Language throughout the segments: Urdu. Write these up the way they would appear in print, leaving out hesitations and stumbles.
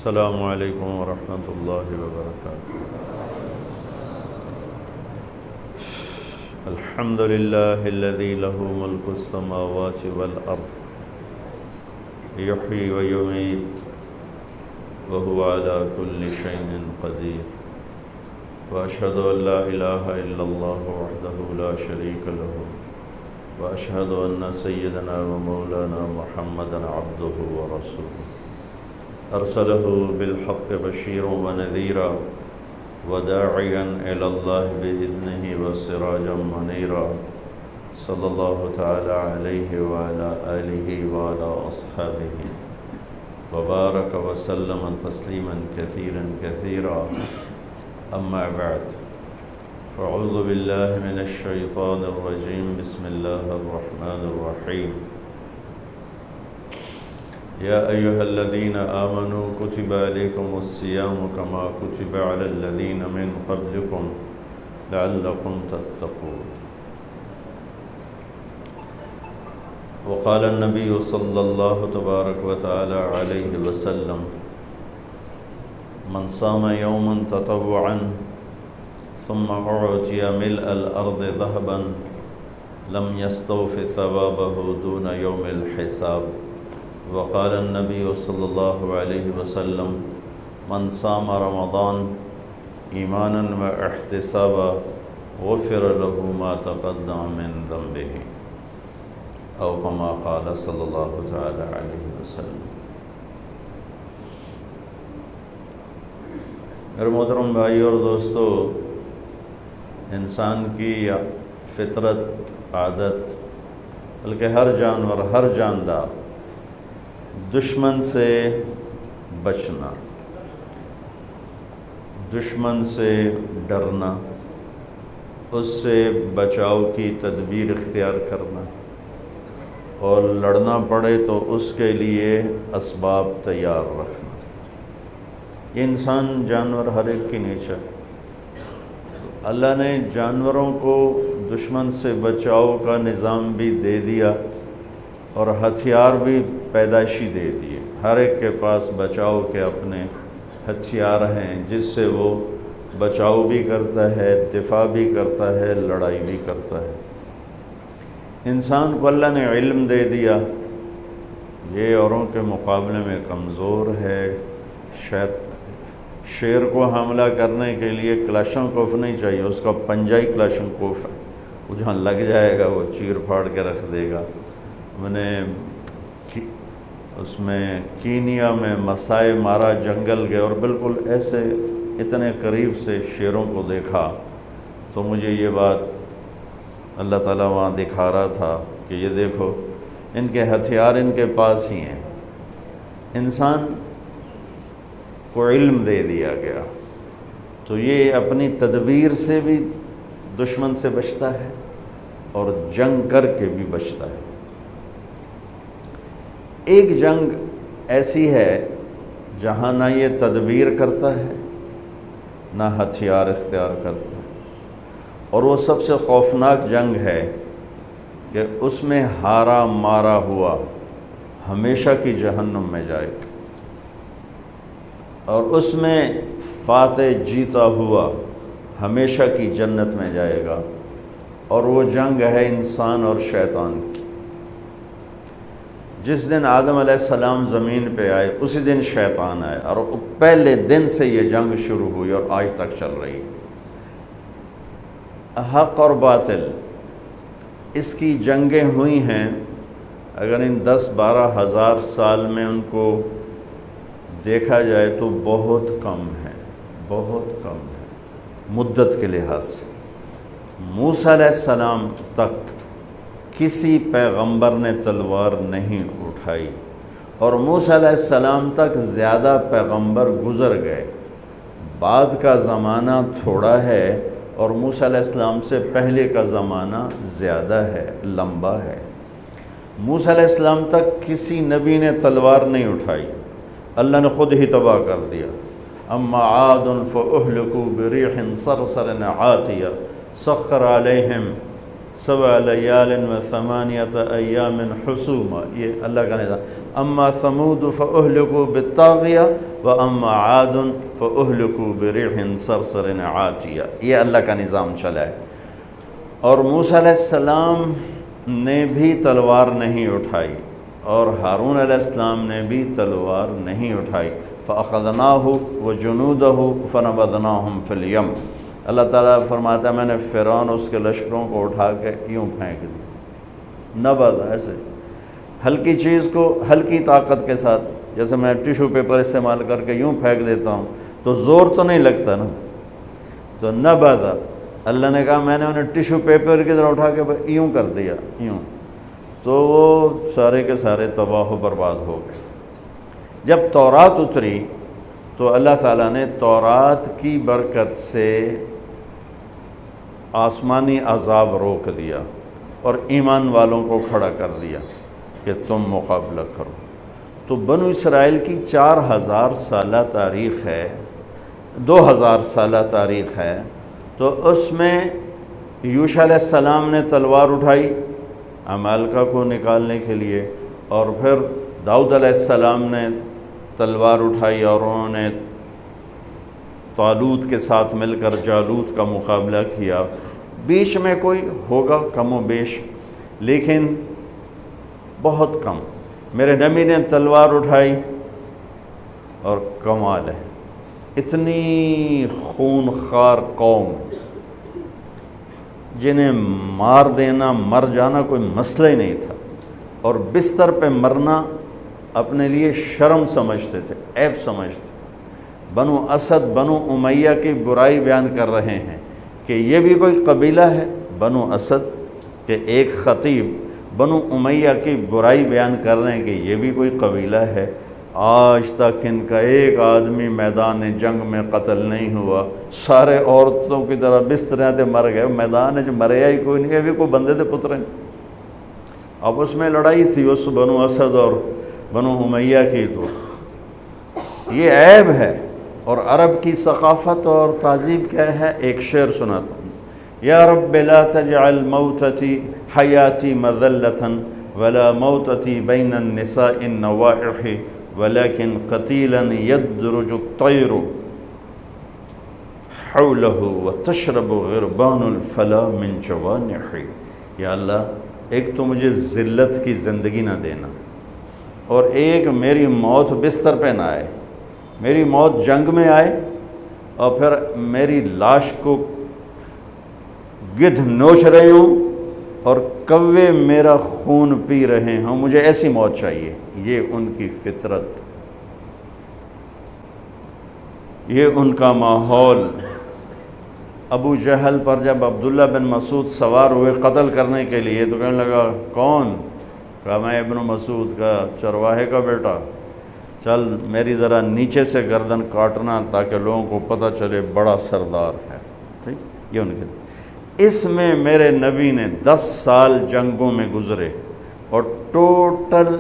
السلام علیکم ورحمۃ اللہ وبرکاتہ۔ الحمد للہ الذی لہ ملک السماوات والارض یحیی ویمیت وہو علی کل شیء قدیر، واشہد ان لا الہ الا اللہ وحدہ لا شریک لہ، واشہد ان سیدنا ومولانا محمدا عبدہ ورسولہ، ارسلہ بالحق بشیرا ونذیرا وداعیا الی اللہ بإذنہ وسراجا منیرا، صلی اللہ تعالی علیہ وعلی آلہ وعلی اصحابہ وبارک وسلم تسلیما کثیرا کثیرا، اما بعد فاعوذ باللہ من الشیطان الرجیم، بسم اللہ الرحمن الرحیم۔ یا ایہا الذین آمنوا کتب علیکم الصیام کما کتب علی الذین من قبلکم لعلکم تتقون۔ وقال النبی صلی اللہ تبارک وتعالی علیہ وسلم، من صام یوما تطوعا ثم اعطی ملء الارض ذهبا لم يستوف ثوابه دون یوم الحساب۔ وقال النبی صلی اللہ علیہ وسلم، من صام رمضان ایمانا واحتسابا غفر له ما تقدم من ذنبه، او کما قال صلی اللہ تعالی علیہ وسلم۔ میرے محترم بھائی اور دوستو، انسان کی فطرت، عادت، بلکہ ہر جانور، ہر جاندار دشمن سے بچنا، دشمن سے ڈرنا، اس سے بچاؤ کی تدبیر اختیار کرنا، اور لڑنا پڑے تو اس کے لیے اسباب تیار رکھنا۔ یہ انسان، جانور، ہر ایک کی نیچر۔ اللہ نے جانوروں کو دشمن سے بچاؤ کا نظام بھی دے دیا اور ہتھیار بھی پیدائشی دے دیے۔ ہر ایک کے پاس بچاؤ کے اپنے ہتھیار ہیں جس سے وہ بچاؤ بھی کرتا ہے، دفاع بھی کرتا ہے، لڑائی بھی کرتا ہے۔ انسان کو اللہ نے علم دے دیا، یہ اوروں کے مقابلے میں کمزور ہے۔ شیر کو حملہ کرنے کے لیے کلاشنکوف نہیں چاہیے، اس کا پنجہ ہی کلاشنکوف ہے، وہ جہاں لگ جائے گا وہ چیر پھاڑ کے رکھ دے گا۔ میں نے اس میں کینیا میں مسائے مارا جنگل گئے اور بالکل ایسے اتنے قریب سے شیروں کو دیکھا تو مجھے یہ بات اللہ تعالیٰ وہاں دکھا رہا تھا کہ یہ دیکھو، ان کے ہتھیار ان کے پاس ہی ہیں۔ انسان کو علم دے دیا گیا تو یہ اپنی تدبیر سے بھی دشمن سے بچتا ہے اور جنگ کر کے بھی بچتا ہے۔ ایک جنگ ایسی ہے جہاں نہ یہ تدبیر کرتا ہے نہ ہتھیار اختیار کرتا ہے، اور وہ سب سے خوفناک جنگ ہے کہ اس میں ہارا مارا ہوا ہمیشہ کی جہنم میں جائے گا، اور اس میں فاتح جیتا ہوا ہمیشہ کی جنت میں جائے گا، اور وہ جنگ ہے انسان اور شیطان کی۔ جس دن آدم علیہ السلام زمین پہ آئے اسی دن شیطان آئے، اور پہلے دن سے یہ جنگ شروع ہوئی اور آج تک چل رہی ہے۔ حق اور باطل، اس کی جنگیں ہوئی ہیں، اگر ان 10-12 ہزار سال میں ان کو دیکھا جائے تو بہت کم ہے، بہت کم ہے مدت کے لحاظ سے۔ موسیٰ علیہ السلام تک کسی پیغمبر نے تلوار نہیں اٹھائی، اور موسیٰ علیہ السلام تک زیادہ پیغمبر گزر گئے۔ بعد کا زمانہ تھوڑا ہے اور موسیٰ علیہ السلام سے پہلے کا زمانہ زیادہ ہے، لمبا ہے۔ موسیٰ علیہ السلام تک کسی نبی نے تلوار نہیں اٹھائی، اللہ نے خود ہی تباہ کر دیا۔ اما عاد فاہلکوا بريح صرصر عاتیہ سخر علیہم 7 لیال و8 ایام حسوما، یہ اللہ کا نظام۔ اما ثمود فاہلکوا بالطاغیہ وَأَمَّا عَادٌ فَأُهْلِكُوا بِرِيحٍ صَرْصَرٍ عَاتِيَةٍ۔ یہ اللہ کا نظام چلا ہے۔ اور موسیٰ علیہ السلام نے بھی تلوار نہیں اٹھائی اور ہارون علیہ السلام نے بھی تلوار نہیں اٹھائی۔ فَأَخَذْنَاهُ وَجُنُودَهُ فَنَبَذْنَاهُمْ فِي الْيَمِّ۔ اللہ تعالیٰ فرماتا ہے میں نے فرعون اس کے لشکروں کو اٹھا کے یوں پھینک دی، نبذ، ایسے ہلکی چیز کو ہلکی طاقت کے ساتھ، جیسے میں ٹیشو پیپر استعمال کر کے یوں پھینک دیتا ہوں تو زور تو نہیں لگتا نا، تو نبذ، اللہ نے کہا میں نے انہیں ٹیشو پیپر کی طرح اٹھا کے یوں کر دیا، یوں، تو وہ سارے کے سارے تباہ و برباد ہو گئے۔ جب تورات اتری تو اللہ تعالیٰ نے تورات کی برکت سے آسمانی عذاب روک دیا اور ایمان والوں کو کھڑا کر دیا کہ تم مقابلہ کرو۔ تو بنو اسرائیل کی 4000 سالہ تاریخ ہے، 2000 سالہ تاریخ ہے، تو اس میں یوشع علیہ السلام نے تلوار اٹھائی عمالقہ کو نکالنے کے لیے، اور پھر داؤد علیہ السلام نے تلوار اٹھائی اور انہوں نے طالوت کے ساتھ مل کر جالوت کا مقابلہ کیا۔ بیچ میں کوئی ہوگا کم و بیش، لیکن بہت کم۔ میرے نبی نے تلوار اٹھائی اور کمال ہے، اتنی خون خوار قوم جنہیں مار دینا، مر جانا کوئی مسئلہ ہی نہیں تھا، اور بستر پہ مرنا اپنے لیے شرم سمجھتے تھے، عیب سمجھتے۔ بنو اسد، بنو امیہ کی برائی بیان کر رہے ہیں کہ یہ بھی کوئی قبیلہ ہے، بنو اسد کہ ایک خطیب بنو امیہ کی برائی بیان کر رہے ہیں کہ یہ بھی کوئی قبیلہ ہے۔ آج تک ان کا ایک آدمی میدان جنگ میں قتل نہیں ہوا، سارے عورتوں کی طرح بستریں تے مر گئے، میدان جو مریا ہی کوئی نہیں، یہ بھی کوئی بندے تھے پتریں۔ اب اس میں لڑائی تھی اس بنو اسد اور بنو امیہ کی، تو یہ عیب ہے۔ اور عرب کی ثقافت اور تہذیب کیا ہے، ایک شعر سناتا ہوں: یا رب لا تجعل موتتی حیاتی مذلة ولا موتتی بین النساء النوائح ولكن قتیلا یدرج الطیر حولہ وتشرب غربان الفلا من جوانح۔ یا اللہ، ایک تو مجھے ذلت کی زندگی نہ دینا، اور ایک میری موت بستر پہ نہ آئے، میری موت جنگ میں آئے، اور پھر میری لاش کو گدھ نوچ رہے ہوں اور کوے میرا خون پی رہے ہوں، مجھے ایسی موت چاہیے۔ یہ ان کی فطرت، یہ ان کا ماحول۔ ابو جہل پر جب عبداللہ بن مسعود سوار ہوئے قتل کرنے کے لیے تو کہنے لگا کون؟ کہا میں ابن مسعود کا چرواہے کا بیٹا، چل میری ذرا نیچے سے گردن کاٹنا تاکہ لوگوں کو پتہ چلے بڑا سردار ہے۔ ٹھیک، یہ ان کے، اس میں میرے نبی نے 10 سال جنگوں میں گزرے اور ٹوٹل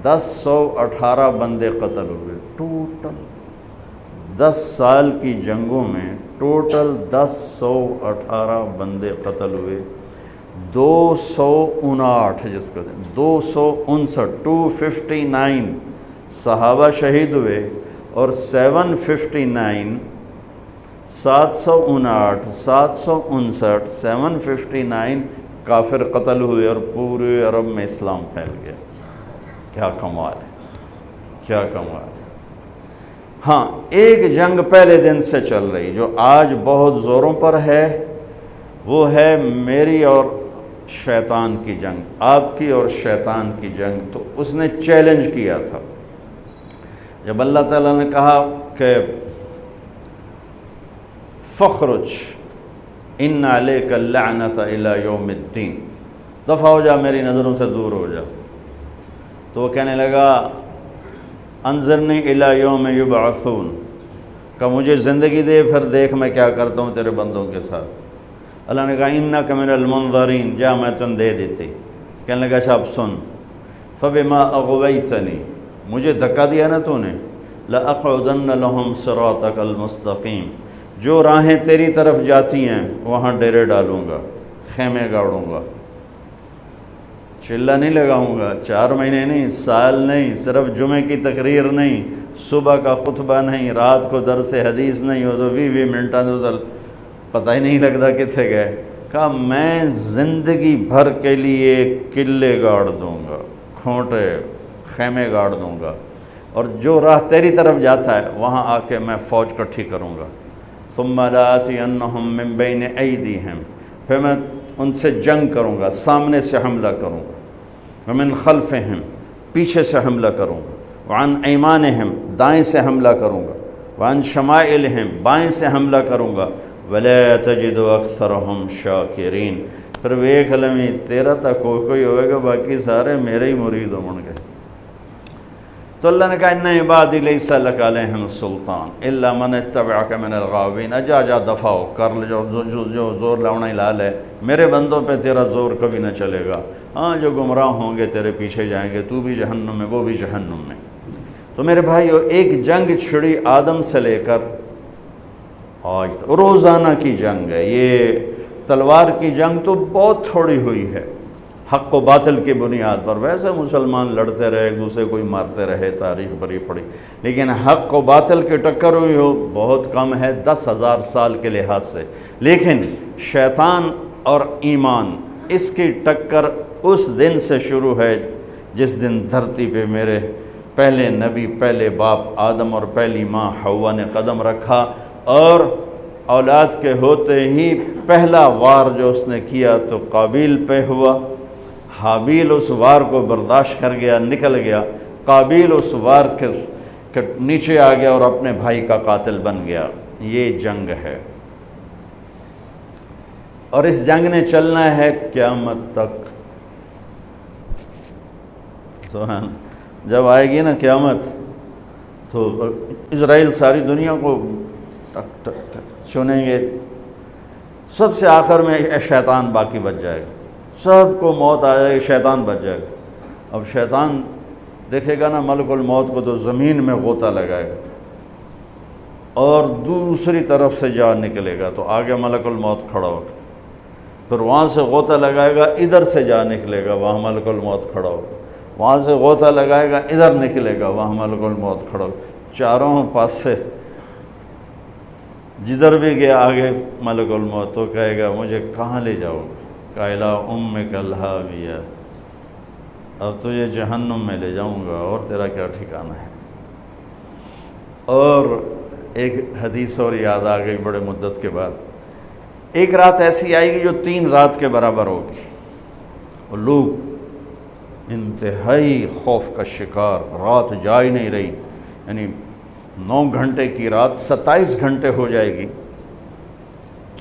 1018 بندے قتل ہوئے۔ ٹوٹل 10 سال کی جنگوں میں ٹوٹل 1018 بندے قتل ہوئے۔ 259 جس کو 259 259 صحابہ شہید ہوئے، اور 759 759 759 759 کافر قتل ہوئے، اور پورے عرب میں اسلام پھیل گیا۔ کیا کمال ہے، کیا کمال ہے۔ ہاں، ایک جنگ پہلے دن سے چل رہی جو آج بہت زوروں پر ہے، وہ ہے میری اور شیطان کی جنگ، آپ کی اور شیطان کی جنگ۔ تو اس نے چیلنج کیا تھا جب اللہ تعالیٰ نے کہا کہ فخرج ان علیک اللعنۃ الی یوم الدین، دفع ہو جا، میری نظروں سے دور ہو جا۔ تو وہ کہنے لگا انظرنی الی یوم یبعثون، کہ مجھے زندگی دے پھر دیکھ میں کیا کرتا ہوں تیرے بندوں کے ساتھ۔ اللہ نے کہا انک من المنظرین، جا میں تن دے دیتی۔ کہنے لگا اچھا اب سن، فبما اغویتنی، مجھے دھکا دیا نا تو نے، لأقعدن لهم صراطک المستقیم، جو راہیں تیری طرف جاتی ہیں وہاں ڈیرے ڈالوں گا، خیمے گاڑوں گا۔ چلہ نہیں لگاؤں گا، 4 مہینے نہیں، سال نہیں، صرف جمعے کی تقریر نہیں، صبح کا خطبہ نہیں، رات کو درس حدیث نہیں، ہو تو 20 منٹاں تو پتہ ہی نہیں لگتا کتنے گئے۔ کہا میں زندگی بھر کے لیے قلعے گاڑ دوں گا، کھوٹے خیمے گاڑ دوں گا، اور جو راہ تیری طرف جاتا ہے وہاں آ کے میں فوج کٹھی کروں گا۔ ثم لآتینہم من بین ایدیہم، پھر میں ان سے جنگ کروں گا، سامنے سے حملہ کروں گا، ومن خلفہم، پیچھے سے حملہ کروں گا، وعن ایمانہم، دائیں سے حملہ کروں گا، وعن شمائلہم، بائیں سے حملہ کروں گا، ولا تجد اکثرہم شاکرین، پھر ویکھ لمی تیرا تا کوئی ہوئے گا، باقی سارے میرے ہی مرید ہوں گے۔ تو اللہ نے کہا ان عبادی لیس لک علیہم سلطان الا من اتبعک من الغاوین، جا دفع ہو، کر لے جو زور لاؤنا ہی لال ہے، میرے بندوں پہ تیرا زور کبھی نہ چلے گا، ہاں جو گمراہ ہوں گے تیرے پیچھے جائیں گے، تو بھی جہنم میں، وہ بھی جہنم میں۔ تو میرے بھائیو، ایک جنگ چھڑی آدم سے لے کر آج تک، روزانہ کی جنگ ہے یہ، تلوار کی جنگ تو بہت تھوڑی ہوئی ہے حق و باطل کی بنیاد پر، ویسے مسلمان لڑتے رہے، ایک دوسرے کوئی مارتے رہے، تاریخ بری پڑی، لیکن حق و باطل کی ٹکر ہوئی ہو بہت کم ہے 10,000 سال کے لحاظ سے۔ لیکن شیطان اور ایمان، اس کی ٹکر اس دن سے شروع ہے جس دن دھرتی پہ میرے پہلے نبی، پہلے باپ آدم اور پہلی ماں حوا نے قدم رکھا، اور اولاد کے ہوتے ہی پہلا وار جو اس نے کیا تو قابیل پہ ہوا، حابیل اس وار کو برداشت کر گیا، نکل گیا، قابیل اس وار کے نیچے آ گیا اور اپنے بھائی کا قاتل بن گیا۔ یہ جنگ ہے، اور اس جنگ نے چلنا ہے قیامت تک۔ سبحان، جب آئے گی نا قیامت تو اسرائیل ساری دنیا کو ٹک ٹک ٹک چنیں گے، سب سے آخر میں شیطان باقی بچ جائے گا، سب کو موت آ جائے گی، شیطان بچ جائے گا۔ اب شیطان دیکھے گا نا ملک الموت کو تو زمین میں غوطہ لگائے گا، اور دوسری طرف سے جا نکلے گا تو آگے ملک الموت کھڑا ہوگا، پھر وہاں سے غوطہ لگائے گا، ادھر سے جا نکلے گا، وہاں ملک الموت کھڑا ہوگا، وہاں سے غوطہ لگائے گا، ادھر نکلے گا، وہاں ملک الموت کھڑا ہوگا، چاروں پاس سے جدھر بھی گیا آگے ملک الموت، تو کہے گا مجھے کہاں لے جاؤ گے؟ قائلہ امک الہاویہ، اب تو یہ جہنم میں لے جاؤں گا، اور تیرا کیا ٹھکانہ ہے۔ اور ایک حدیث اور یاد آ گئی بڑے مدت کے بعد، ایک رات ایسی آئے گی جو 3 رات کے برابر ہوگی، اور لوگ انتہائی خوف کا شکار، رات جا ہی نہیں رہی، یعنی 9 گھنٹے کی رات 27 گھنٹے ہو جائے گی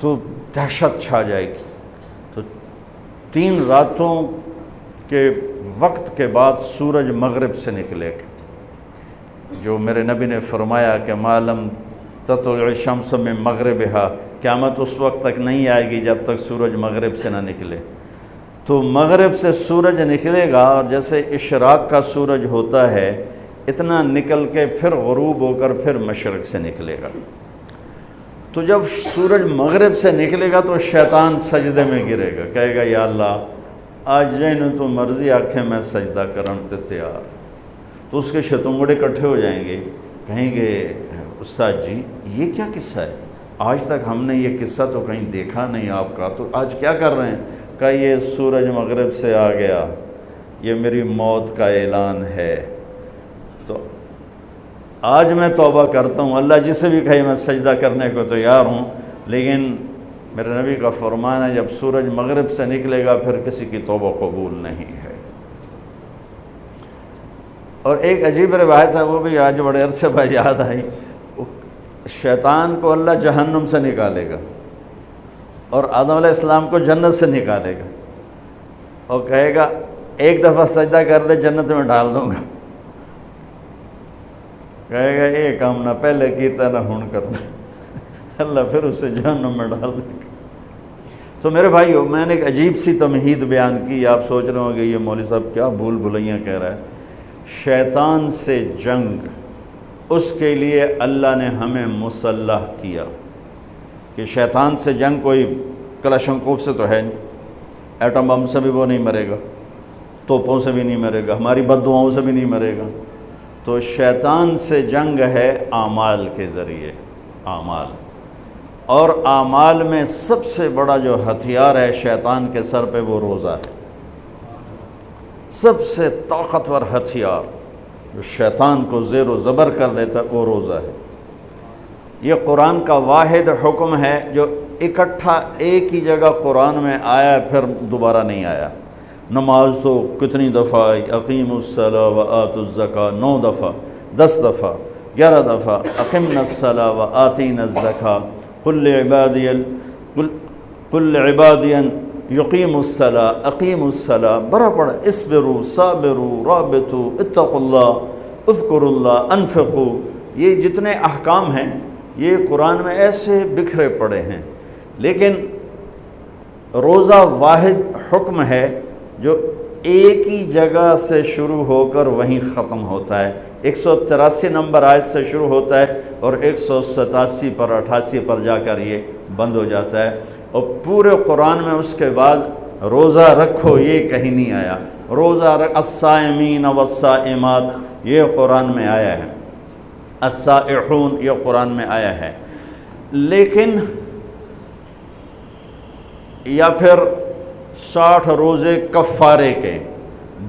تو دہشت چھا جائے گی۔ تو 3 راتوں کے وقت کے بعد سورج مغرب سے نکلے گا، جو میرے نبی نے فرمایا کہ معلوم تطلع الشمس من مغربہا، قیامت اس وقت تک نہیں آئے گی جب تک سورج مغرب سے نہ نکلے۔ تو مغرب سے سورج نکلے گا، اور جیسے اشراق کا سورج ہوتا ہے اتنا نکل کے پھر غروب ہو کر پھر مشرق سے نکلے گا۔ تو جب سورج مغرب سے نکلے گا تو شیطان سجدے میں گرے گا، کہے گا یا اللہ آج جائیں تو مرضی آنکھیں میں سجدہ کرن تے تیار۔ تو اس کے شتنگڑے اکٹھے ہو جائیں گے، کہیں گے استاد جی یہ کیا قصہ ہے؟ آج تک ہم نے یہ قصہ تو کہیں دیکھا نہیں آپ کا، تو آج کیا کر رہے ہیں؟ کہ یہ سورج مغرب سے آ گیا، یہ میری موت کا اعلان ہے، تو آج میں توبہ کرتا ہوں، اللہ جسے بھی کہے میں سجدہ کرنے کو تیار ہوں، لیکن میرے نبی کا فرمان ہے جب سورج مغرب سے نکلے گا پھر کسی کی توبہ قبول نہیں ہے۔ اور ایک عجیب روایت ہے، وہ بھی آج بڑے عرصے بعد یاد آئی، شیطان کو اللہ جہنم سے نکالے گا اور آدم علیہ السلام کو جنت سے نکالے گا، اور کہے گا ایک دفعہ سجدہ کر دے جنت میں ڈال دوں گا، کہے گا یہ کام نہ پہلے کیتا نہ ہن کرنا، اللہ پھر اسے جہنم میں ڈال دے گا۔ تو میرے بھائیو، میں نے ایک عجیب سی تمہید بیان کی، آپ سوچ رہے ہوں گے یہ مولوی صاحب کیا بھول بھلیاں کہہ رہا ہے۔ شیطان سے جنگ، اس کے لیے اللہ نے ہمیں مسلح کیا کہ شیطان سے جنگ کوئی کلاشنکوف سے تو ہے نہیں، ایٹم بم سے بھی وہ نہیں مرے گا، توپوں سے بھی نہیں مرے گا، ہماری بد دعاؤں سے بھی نہیں مرے گا۔ تو شیطان سے جنگ ہے اعمال کے ذریعے، اعمال، اور اعمال میں سب سے بڑا جو ہتھیار ہے شیطان کے سر پہ وہ روزہ ہے۔ سب سے طاقتور ہتھیار جو شیطان کو زیر و زبر کر دیتا ہے وہ روزہ ہے۔ یہ قرآن کا واحد حکم ہے جو اکٹھا ایک ہی جگہ قرآن میں آیا پھر دوبارہ نہیں آیا۔ نماز تو کتنی دفعہ آئی، اقیموا الصلاۃ وآتوا الزکاۃ 9 دفعہ، 10 دفعہ، 11 دفعہ، اقمنا الصلاۃ وآتینا الزکاۃ قل عبادی یقیموا الصلاۃ اقیموا الصلاۃ، بڑا پڑا، اصبروا صابروا رابطوا اتقوا اللہ اذکروا اللہ انفقوا۔ یہ جتنے احکام ہیں یہ قرآن میں ایسے بکھرے پڑے ہیں، لیکن روزہ واحد حکم ہے جو ایک ہی جگہ سے شروع ہو کر وہیں ختم ہوتا ہے۔ 183 نمبر آیت سے شروع ہوتا ہے اور 187 پر 88 پر جا کر یہ بند ہو جاتا ہے، اور پورے قرآن میں اس کے بعد روزہ رکھو یہ کہیں نہیں آیا۔ روزہ الصائمین والصائمات یہ قرآن میں آیا ہے، الصائحون یہ قرآن میں آیا ہے، لیکن یا پھر 60 روزے کفارے کے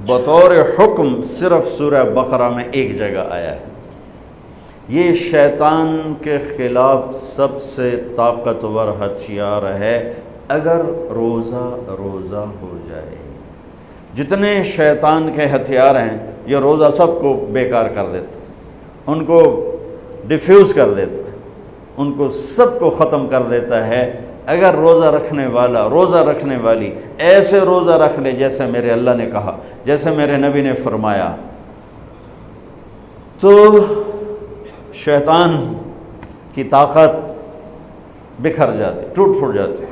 بطور حکم صرف سورہ بقرہ میں ایک جگہ آیا ہے۔ یہ شیطان کے خلاف سب سے طاقتور ہتھیار ہے اگر روزہ ہو جائے۔ جتنے شیطان کے ہتھیار ہیں یہ روزہ سب کو بیکار کر دیتا، ان کو ڈیفیوز کر دیتا، ان کو سب کو ختم کر دیتا ہے۔ اگر روزہ رکھنے والا، روزہ رکھنے والی ایسے روزہ رکھ لے جیسے میرے اللہ نے کہا، جیسے میرے نبی نے فرمایا، تو شیطان کی طاقت بکھر جاتی، ٹوٹ پھوٹ جاتی۔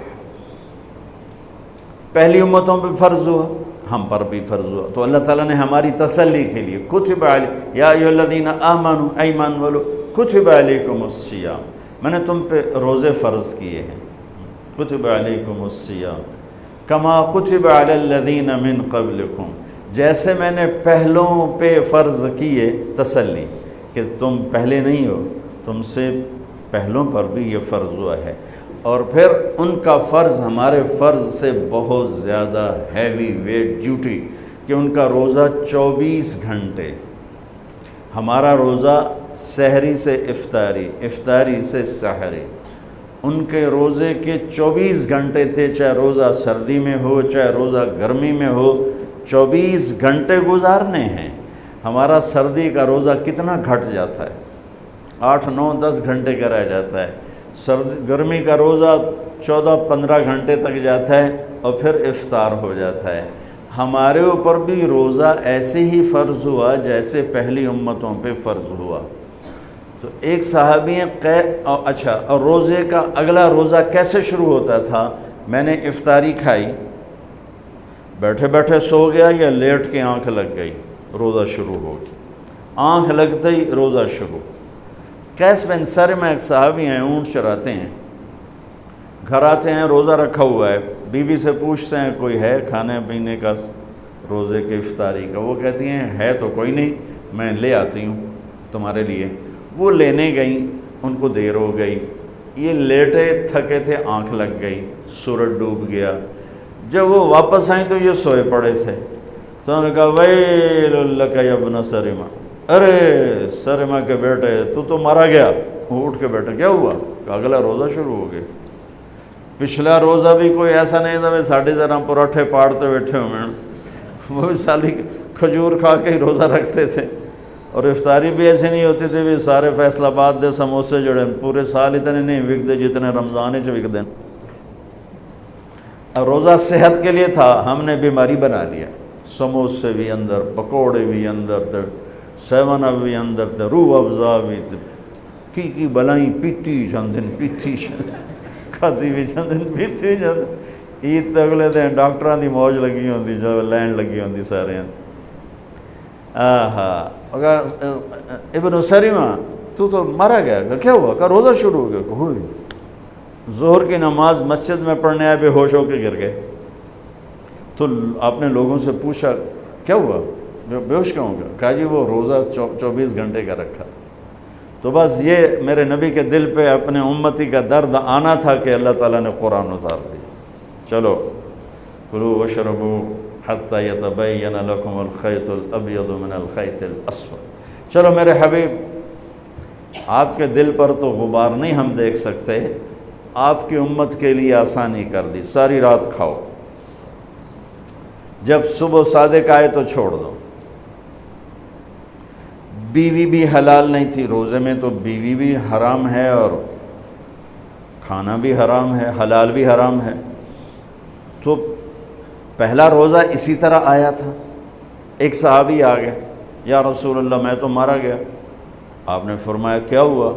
پہلی امتوں پہ فرض ہوا، ہم پر بھی فرض ہوا، تو اللہ تعالیٰ نے ہماری تسلی کے لیے کتب علی یا ایھا الذین آمنوا ایمان والو کتب علیکم الصیام، میں نے تم پہ روزے فرض کیے ہیں، کتب علیکم الصیام کما کتب علی الذین من قبلکم، جیسے میں نے پہلوں پہ فرض کیے، تسلی کہ تم پہلے نہیں ہو، تم سے پہلوں پر بھی یہ فرض ہوا ہے، اور پھر ان کا فرض ہمارے فرض سے بہت زیادہ ہیوی ویٹ ڈیوٹی کہ ان کا روزہ 24 گھنٹے، ہمارا روزہ سحری سے افطاری، افطاری سے سحری، ان کے روزے کے 24 گھنٹے تھے، چاہے روزہ سردی میں ہو چاہے روزہ گرمی میں ہو، 24 گھنٹے گزارنے ہیں۔ ہمارا سردی کا روزہ کتنا گھٹ جاتا ہے، 8 9 10 گھنٹے کا رہ جاتا ہے، گرمی کا روزہ 14 15 گھنٹے تک جاتا ہے اور پھر افطار ہو جاتا ہے۔ ہمارے اوپر بھی روزہ ایسے ہی فرض ہوا جیسے پہلی امتوں پہ فرض ہوا۔ تو ایک صحابی اچھا، اور روزے کا اگلا روزہ کیسے شروع ہوتا تھا؟ میں نے افطاری کھائی، بیٹھے بیٹھے سو گیا یا لیٹ کے آنکھ لگ گئی، روزہ شروع ہو گیا، آنکھ لگتے ہی روزہ شروع۔ قیس بن سرمہ ایک صحابی ہیں، اونٹ چراتے ہیں، گھر آتے ہیں، روزہ رکھا ہوا ہے، بیوی سے پوچھتے ہیں کوئی ہے کھانے پینے کا روزے کے افطاری کا؟ وہ کہتی ہیں ہے تو کوئی نہیں، میں لے آتی ہوں تمہارے لیے۔ وہ لینے گئیں، ان کو دیر ہو گئی، یہ لیٹے تھکے تھے، آنکھ لگ گئی، سورج ڈوب گیا۔ جب وہ واپس آئیں تو یہ سوئے پڑے تھے، تو انہوں نے کہا ویل لک یا ابن سرمہ، ارے سرمہ کے بیٹے تو مارا گیا۔ وہ اٹھ کے بیٹھے، کیا ہوا؟ کہ اگلا روزہ شروع ہو گیا۔ پچھلا روزہ بھی کوئی ایسا نہیں تھا میں ساڑھے ذرا پراٹھے پاڑتے بیٹھے ہوئے ہیں، وہ سالی کھجور کھا کے ہی روزہ رکھتے تھے، اور افطاری بھی ایسے نہیں ہوتی تھی بھی سارے فیصل آباد دے سموسے جڑے پورے سال اتنے نہیں وکتے جتنے رمضان چ وکتے ہیں۔ روزہ صحت کے لیے تھا، ہم نے بیماری بنا لیا، سموسے بھی اندر، پکوڑے بھی اندر، 7 اپ بھی اندر، روح افزا بھی کی بلائیں پیتی چندن پیتی کھاتی بھی چندن پیتی چندن۔ عید تے اگلے دن ڈاکٹراں دی موج لگی ہوندی، جو لین لگی ہوندی سارے ہاں۔ ابن سرمہ تو مارا گیا، کیا ہوا؟ کہ روزہ شروع ہو گیا۔ کہ ہوئی، ظہر کی نماز مسجد میں پڑھنے آئے، بے ہوش ہو کے گر گئے۔ تو آپ نے لوگوں سے پوچھا کیا ہوا، بے ہوش کیوں ہو گیا؟ کہا جی وہ روزہ 24 گھنٹے کا رکھا تھا۔ تو بس یہ میرے نبی کے دل پہ اپنے امتی کا درد آنا تھا کہ اللہ تعالیٰ نے قرآن اتار دیا۔ چلو کلوا واشربوا حتی یتبین لکم الخیط الابیض من الخیط الاسود۔ چلو میرے حبیب، آپ کے دل پر تو غبار نہیں ہم دیکھ سکتے، آپ کی امت کے لیے آسانی کر دی، ساری رات کھاؤ، جب صبح صادق آئے تو چھوڑ دو۔ بیوی بھی حلال نہیں تھی، روزے میں تو بیوی بھی حرام ہے اور کھانا بھی حرام ہے، حلال بھی حرام ہے۔ تو پہلا روزہ اسی طرح آیا تھا۔ ایک صحابی آ گیا، یا رسول اللہ میں تو مارا گیا۔ آپ نے فرمایا کیا ہوا؟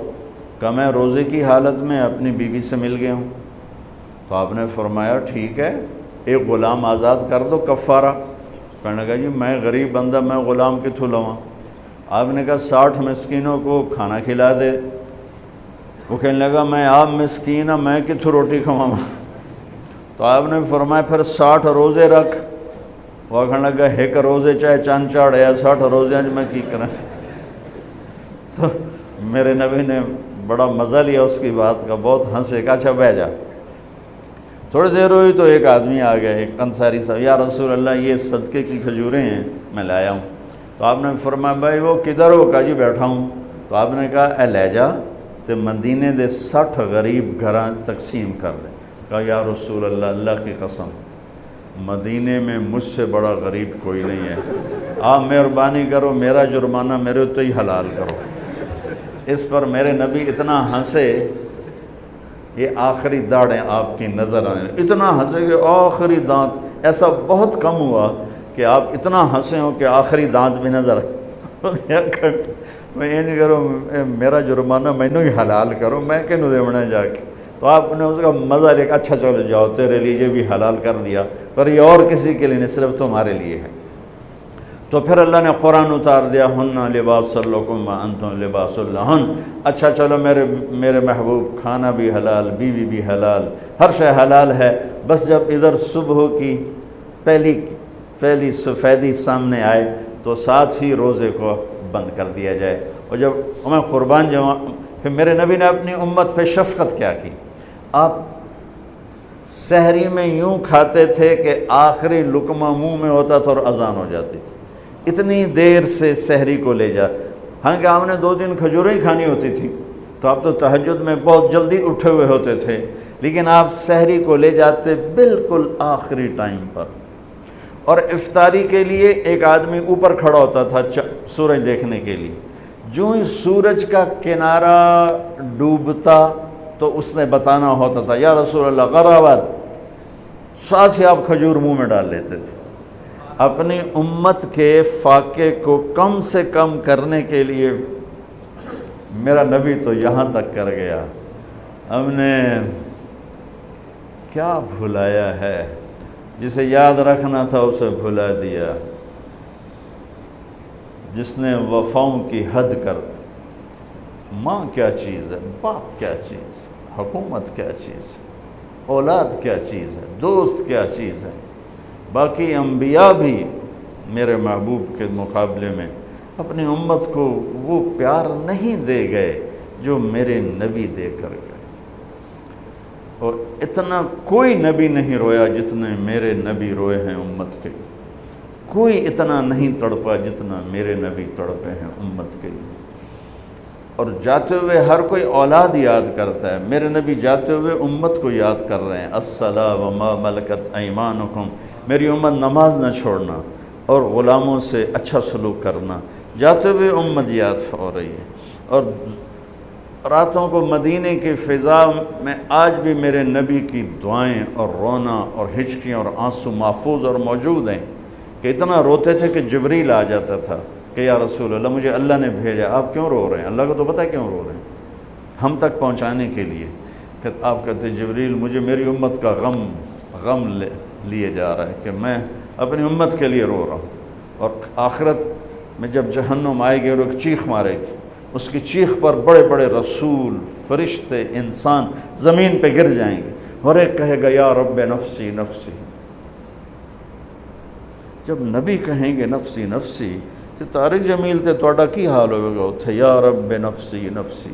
کہ میں روزے کی حالت میں اپنی بیوی سے مل گیا ہوں۔ تو آپ نے فرمایا ٹھیک ہے، ایک غلام آزاد کر دو کفارہ۔ کہنے لگا جی میں غریب بندہ، میں غلام کتھوں لواں؟ آپ نے کہا 60 مسکینوں کو کھانا کھلا دے۔ وہ کہنے لگا میں آپ مسکین ہوں، میں کتھوں روٹی کھواں؟ تو آپ نے فرمایا پھر 60 روزے رکھ۔ وہ کہنے لگا ایک روزے چاہے چند چاڑے 60 روزے میں کی کریں؟ تو میرے نبی نے بڑا مزہ لیا اس کی بات کا، بہت ہنسے، کہا اچھا بہ جا۔ تھوڑی دیر ہوئی تو ایک آدمی آ گیا، ایک انصاری صاحب، یا رسول اللہ یہ صدقے کی کھجوریں ہیں میں لایا ہوں۔ تو آپ نے فرمایا بھائی وہ کدھر ہو؟ کہا جی بیٹھا ہوں۔ تو آپ نے کہا اے لے جا تے مدینے دے 60 غریب گھراں تقسیم کر دے۔ کہا یا رسول اللہ، اللہ کی قسم مدینے میں مجھ سے بڑا غریب کوئی نہیں ہے، آپ مہربانی کرو میرا جرمانہ میرے تو ہی حلال کرو۔ اس پر میرے نبی اتنا ہنسے، یہ آخری داڑیں آپ کی نظر آنے، اتنا ہنسے کہ آخری دانت، ایسا بہت کم ہوا کہ آپ اتنا ہنسے ہو کہ آخری دانت بھی نظر آئے۔ میں یہ نہیں کروں میرا جرمانہ مینوں ہی حلال کرو، میں کینوں دیونا جا کے۔ تو آپ نے اس کا مزہ لے کے اچھا چلو جاؤ تیرے لیے یہ بھی حلال کر دیا، پر یہ اور کسی کے لیے نہیں، صرف تمہارے لیے ہے۔ تو پھر اللہ نے قرآن اتار دیا، ہن لباس لکم وانتم لباس لہن۔ اچھا چلو میرے محبوب، کھانا بھی حلال، بیوی بھی حلال، ہر شے حلال ہے، بس جب ادھر صبح کی پہلی سفیدی سامنے آئے تو ساتھ ہی روزے کو بند کر دیا جائے۔ اور جب میں قربان جاؤں، پھر میرے نبی نے اپنی امت پہ شفقت کیا کی، آپ سحری میں یوں کھاتے تھے کہ آخری لقمہ منہ میں ہوتا تھا اور اذان ہو جاتی تھی، اتنی دیر سے سحری کو لے جا۔ ہاں آپ نے 2 کھجوریں ہی کھانی ہوتی تھی، تو آپ تو تہجد میں بہت جلدی اٹھے ہوئے ہوتے تھے، لیکن آپ سحری کو لے جاتے بالکل آخری ٹائم پر۔ اور افطاری کے لیے ایک آدمی اوپر کھڑا ہوتا تھا سورج دیکھنے کے لیے، جو ہی سورج کا کنارہ ڈوبتا تو اس نے بتانا ہوتا تھا یا رسول اللہ غرابت، ساتھ ہی آپ کھجور منہ میں ڈال لیتے تھے۔ اپنی امت کے فاقے کو کم سے کم کرنے کے لیے میرا نبی تو یہاں تک کر گیا، ہم نے کیا بھلایا ہے، جسے یاد رکھنا تھا اسے بھلا دیا، جس نے وفاؤں کی حد کر دی۔ ماں کیا چیز ہے، باپ کیا چیز ہے، حکومت کیا چیز ہے، اولاد کیا چیز ہے، دوست کیا چیز ہے۔ باقی انبیاء بھی میرے محبوب کے مقابلے میں اپنی امت کو وہ پیار نہیں دے گئے جو میرے نبی دے کر گئے، اور اتنا کوئی نبی نہیں رویا جتنے میرے نبی روئے ہیں امت کے، کوئی اتنا نہیں تڑپا جتنا میرے نبی تڑپے ہیں امت کے لیے۔ اور جاتے ہوئے ہر کوئی اولاد یاد کرتا ہے، میرے نبی جاتے ہوئے امت کو یاد کر رہے ہیں، الصلاۃ وما ملکت ایمانکم، میری امت نماز نہ چھوڑنا اور غلاموں سے اچھا سلوک کرنا، جاتے ہوئے امت یاد ہو رہی ہے۔ اور راتوں کو مدینے کی فضا میں آج بھی میرے نبی کی دعائیں اور رونا اور ہچکیاں اور آنسو محفوظ اور موجود ہیں، کہ اتنا روتے تھے کہ جبریل آ جاتا تھا کہ یا رسول اللہ مجھے اللہ نے بھیجا، آپ کیوں رو رہے ہیں؟ اللہ کو تو پتہ ہے کیوں رو رہے ہیں، ہم تک پہنچانے کے لیے۔ کہ آپ کہتے جبریل مجھے میری امت کا غم لیے جا رہا ہے کہ میں اپنی امت کے لیے رو رہا ہوں، اور آخرت میں جب جہنم آئے گی اور ایک چیخ مارے گی، اس کی چیخ پر بڑے بڑے رسول، فرشتے، انسان زمین پہ گر جائیں گے، اور ایک کہے گا یا رب نفسی نفسی، جب نبی کہیں گے نفسی نفسی تو طارق جمیل تے تہاڈا کی حال ہوئے گا اتھے یا رب نفسی نفسی.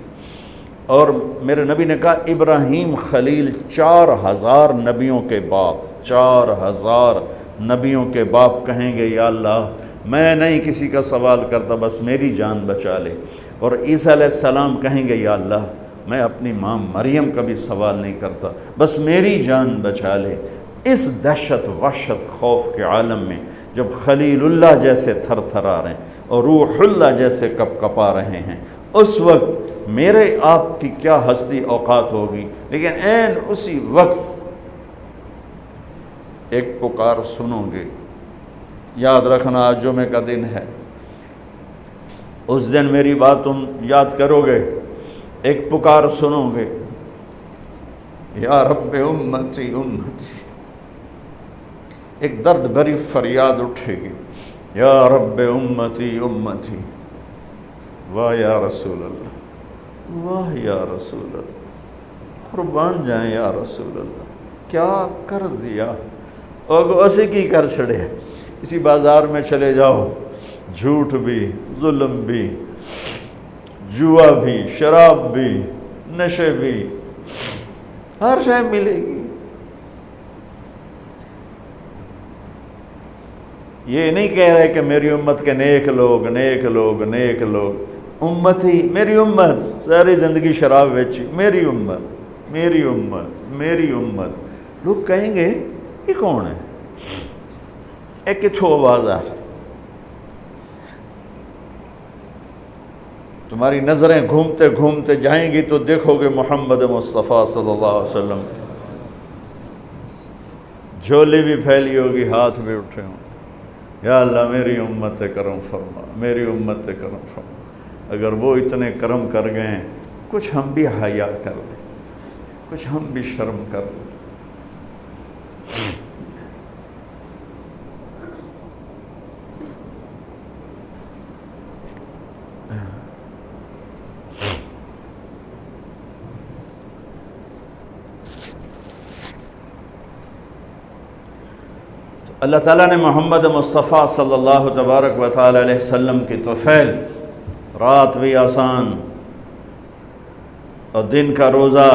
اور میرے نبی نے کہا ابراہیم خلیل 4000 نبیوں کے باپ 4000 نبیوں کے باپ کہیں گے یا اللہ میں نہیں کسی کا سوال کرتا بس میری جان بچا لے. اور عیسیٰ علیہ السلام کہیں گے یا اللہ میں اپنی ماں مریم کا بھی سوال نہیں کرتا بس میری جان بچا لے. اس دہشت وحشت خوف کے عالم میں جب خلیل اللہ جیسے تھر تھر آ رہے ہیں اور روح اللہ جیسے کپ کپا رہے ہیں اس وقت میرے آپ کی کیا ہستی اوقات ہوگی. لیکن عین اسی وقت ایک پکار سنو گے. یاد رکھنا آج جمعے کا دن ہے, اس دن میری بات تم یاد کرو گے. ایک پکار سنو گے یا رب امتی امتی. ایک درد بھری فریاد اٹھے گی یا رب امتی امتی. واہ یا رسول اللہ واہ یا رسول اللہ, قربان جائیں یا رسول اللہ, کیا کر دیا. اور اسے کی کر چھڑے. اسی بازار میں چلے جاؤ, جھوٹ بھی, ظلم بھی, جوا بھی, شراب بھی, نشے بھی, ہر شے ملے گی. یہ نہیں کہہ رہے کہ میری امت کے نیک لوگ نیک لوگ نیک لوگ. امت ہی میری امت ساری زندگی شراب بیچی, میری امت میری امت میری امت. لوگ کہیں گے یہ کون ہے, ایک کتھوں آواز آ رہی. تمہاری نظریں گھومتے گھومتے جائیں گی تو دیکھو گے محمد مصطفیٰ صلی اللہ علیہ وسلم. جھولی بھی پھیلی ہوگی, ہاتھ بھی اٹھے ہوں, یا اللہ میری امت کرم فرما, میری امت کرم فرما. اگر وہ اتنے کرم کر گئے کچھ ہم بھی حیا کر لیں, کچھ ہم بھی شرم کر لیں. اللہ تعالیٰ نے محمد مصطفیٰ صلی اللہ تبارک و تعالی علیہ وسلم کی طفیل, رات بھی آسان اور دن کا روزہ,